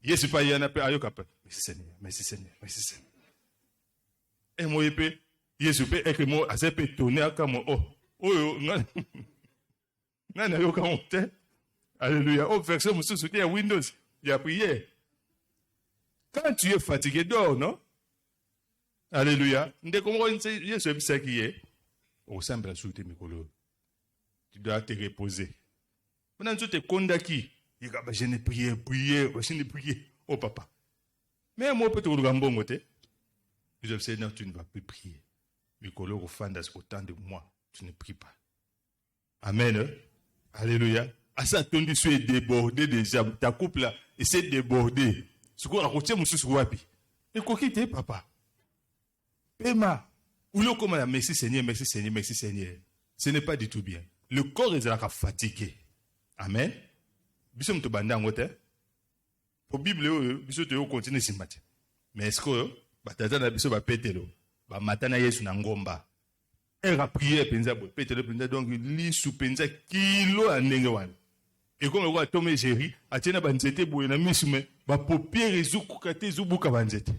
Yes, pas y en a pas ayo kappa. Merci Seigneur, merci Seigneur, merci Seigneur. Et moi, épée, yes, et que moi, à cette pétonner à comme oh, oh, non, non, yo, quand on t'est. Alléluia. Oh, version, monsieur, c'était à Windows. Il y a prié. Quand tu es fatigué, dors, non? Alléluia. Dès qu'on voit ce qui est, au simple à souter Mikolo. Tu dois te reposer. Maintenant, tu te condaki. Je n'ai prié, je n'ai prié. Oh, papa. Mais moi, peut-être, au Gambon, je dis, Seigneur, tu ne vas plus prier. Mikolo, au fond autant de moi, tu ne pries pas. Amen. Alléluia. À ça, ton Dieu, tu es débordé déjà. Ta couple là, et c'est débordé. Ce qu'on a retenu, monsieur, c'est quoi? Et quoi qu'il t'ait, papa? Pema. Ou le comme la merci Seigneur, merci Seigneur, merci Seigneur. Ce n'est pas du tout bien. Le corps est fatigué. Amen. Bissom te banda ngote. Pour Bible, bissom te continue si matin. Mais est-ce que, bataza na bissom ba pételo, ba matana Yesu na ngomba. Elle a prié penza bo pételo penza donc li sou penza kilo anenge wana. Et comme on voit Tomé Géry, a tiena banzete bo na misume, ba paupière ezuku kate zubuka banzete.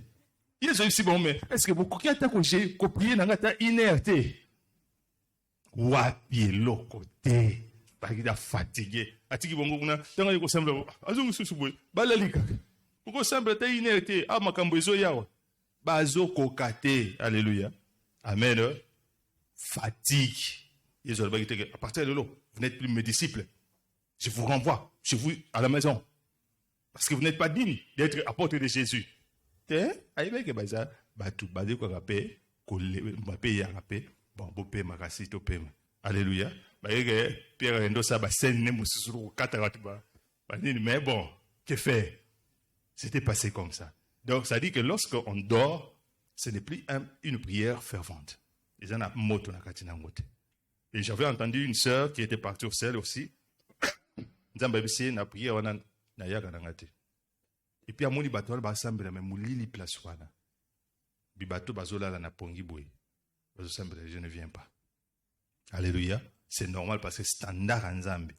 Yesu ici bon mais est-ce que vous kokata ko j'ai ko prier na ngata inerte? Wapi lokote. Il est fatigué. Atiki bongo kuna tanga yiko semble azungu susubu balalika. Uko semble ta inerte a makambo ezo yawa. Bazo kokate. Alléluia. Amen. Fatigue. Yesu ba kiteke à partir de là, vous n'êtes plus mes disciples. Je vous renvoie chez vous à la maison. Parce que vous n'êtes pas digne d'être apôtre de Jésus. Aïe que baza batu bazé ko rapé ko mbappé ya rapé bon bopé makasi to pema. Alléluia. Pierre Rendo ça ba scène ne mususuru kataratu ba. Mais bon, que faire? C'était passé comme ça. Donc ça dit que lorsqu'on dort, ce n'est plus une prière fervente. Et j'avais entendu une sœur qui était partie au ciel aussi. Et puis à mon bateau ba sambela mais moulili place wana. Bi bateau bazola la na pongi boy. Bazo sambela je ne viens pas. Alléluia. C'est normal parce que standard en Zambie.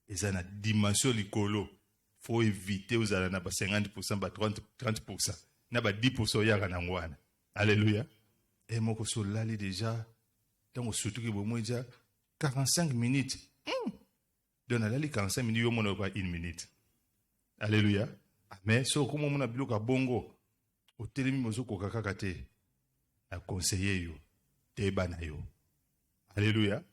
Et ça na dimension likolo. Faut éviter aux alana ba 50% ba 30%. Na ba 10% ya kana ngwana. Alléluia. Et moko so lali déjà donc surtout que bon déjà 45 minutes. Donc lali 45 minutes yo mona pas 1 minute. Alléluia. Mais so comme on a bloqué bongo au telemi mozo ko kaka te na conseiller yo te bana yo. Alléluia.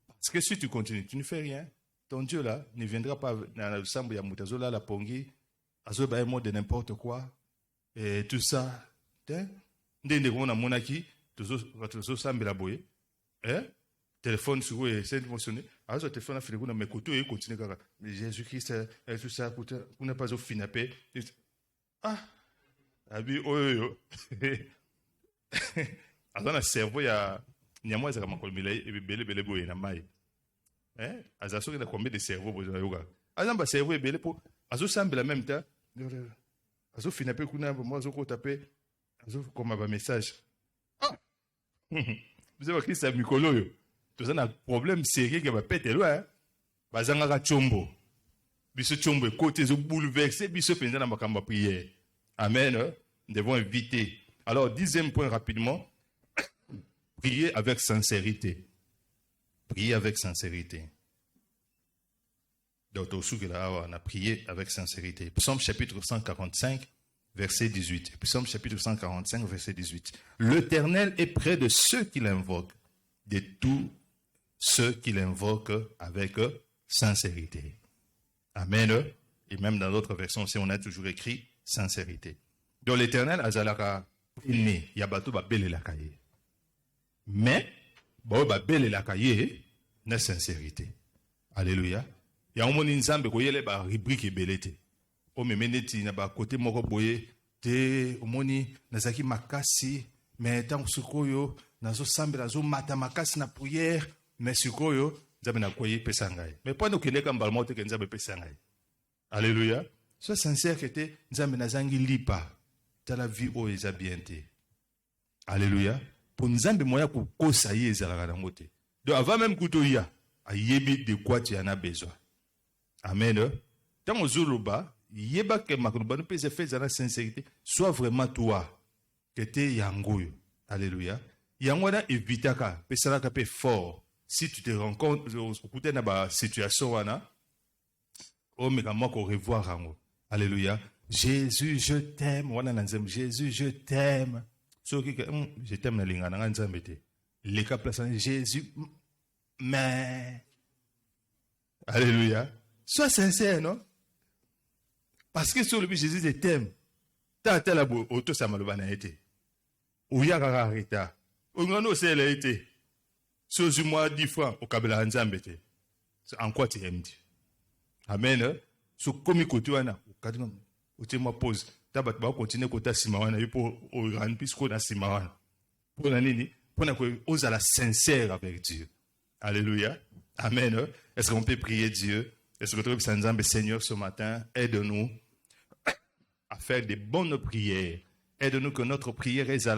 Parce que si tu continues, tu ne fais rien. Ton Dieu là ne viendra pas dans le sambo ya mutazola la pongi azoba mot de n'importe quoi et tout ça. Ndende ko na monaki tozo sambela boye. Téléphone sur eux, c'est fonctionné. Alors, ce téléphone a fait le coup et continue. Mais Jésus-Christ, tout ça, vous n'avez pas au fin à paix. Ah, abi, oh. Alors, le cerveau, il y a moins de colmilé et belé boy na mai. hein aza soki na combien de cerveau besoin yoka azamba cerveau ebele po azo sambela même temps azo fina pe kuna moi azo ko taper azo comme ba message vous avez Christ mikolo yo toza na problème sérieux que ba pete loin bazanga ka chombo biso chombo côté zo bouleverser biso penza na makamba prière amen nous devons éviter. Alors 10e point rapidement, prier avec sincérité. Prier avec sincérité. Donc, on a prié avec sincérité. Psaume chapitre 145, verset 18. Psaume chapitre 145, verset 18. L'Éternel est près de ceux qui l'invoquent, de tous ceux qui l'invoquent avec sincérité. Amen. Et même dans d'autres versions aussi, on a toujours écrit sincérité. Donc, l'Éternel, azalaka, il y a bateau ba belle la cahier. Mais, bon, ba belle la cahier, na sincérité. Alléluia. Il y a un monde nzambe ko yele ba rubrique belete. O memeneti na ba côté moko boye te omoni nazaki makasi mais tant sukoyo nazo sambela zo mata makasi na prière mais sukoyo nzambe na koyi pesa ngai. Mais pas no keleka mbalmo te nzambe pesa ngai. Alléluia. Sois sincère que te nzambe nazangi lipa. La vie o eza bien te. Alléluia. Pour nzambe moya ko kosa ye ezalaka na ngote. Donc avant même kuto ya ayebi de quoi tu en as besoin. Amen. Tant ozoloba yeba ke makoba no pese fait za sincérité, soit vraiment toi que te yangoyo. Alléluia. Yango na evitaka pesa ka pe fort. Si tu te rencontres au na ba situation wana o meka moko revoir rango. Alléluia. Jésus, je t'aime. Jésus, je t'aime. Je t'aime na linga na nzambe te. Les cas place Jésus, mais alléluia. Sois sincère, non? Parce que sur le but Jésus je t'aime. Ta la bo auto samaloba na été. Ouya rarita. Ongano c'est la été. Sur moi 10 francs au kabela nzambe te. En quoi tu aimes Dieu? Amen. So komi koto wana kadima moi pose tabat ba continuer kota simawana pour rendre plus qu'on a simawana pour la nini pour na ko ozala sincère avec Dieu. Alléluia. Amen. Est-ce qu'on peut prier Dieu? Est-ce que tu peux Nzambe Seigneur ce matin aide-nous à faire des bonnes prières. Aide-nous que notre prière est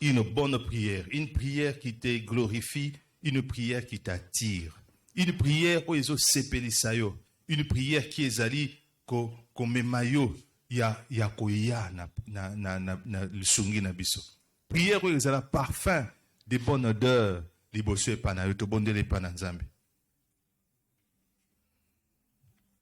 une bonne prière, une prière qui te glorifie, une prière qui t'attire, une prière où ils ont sepelisayo, une prière qui est ali comme mayo ya koya na lusungi na biso. Prière où ils ont parfum de bonne odeur, liboso epana yo to bondele pana Nzambe.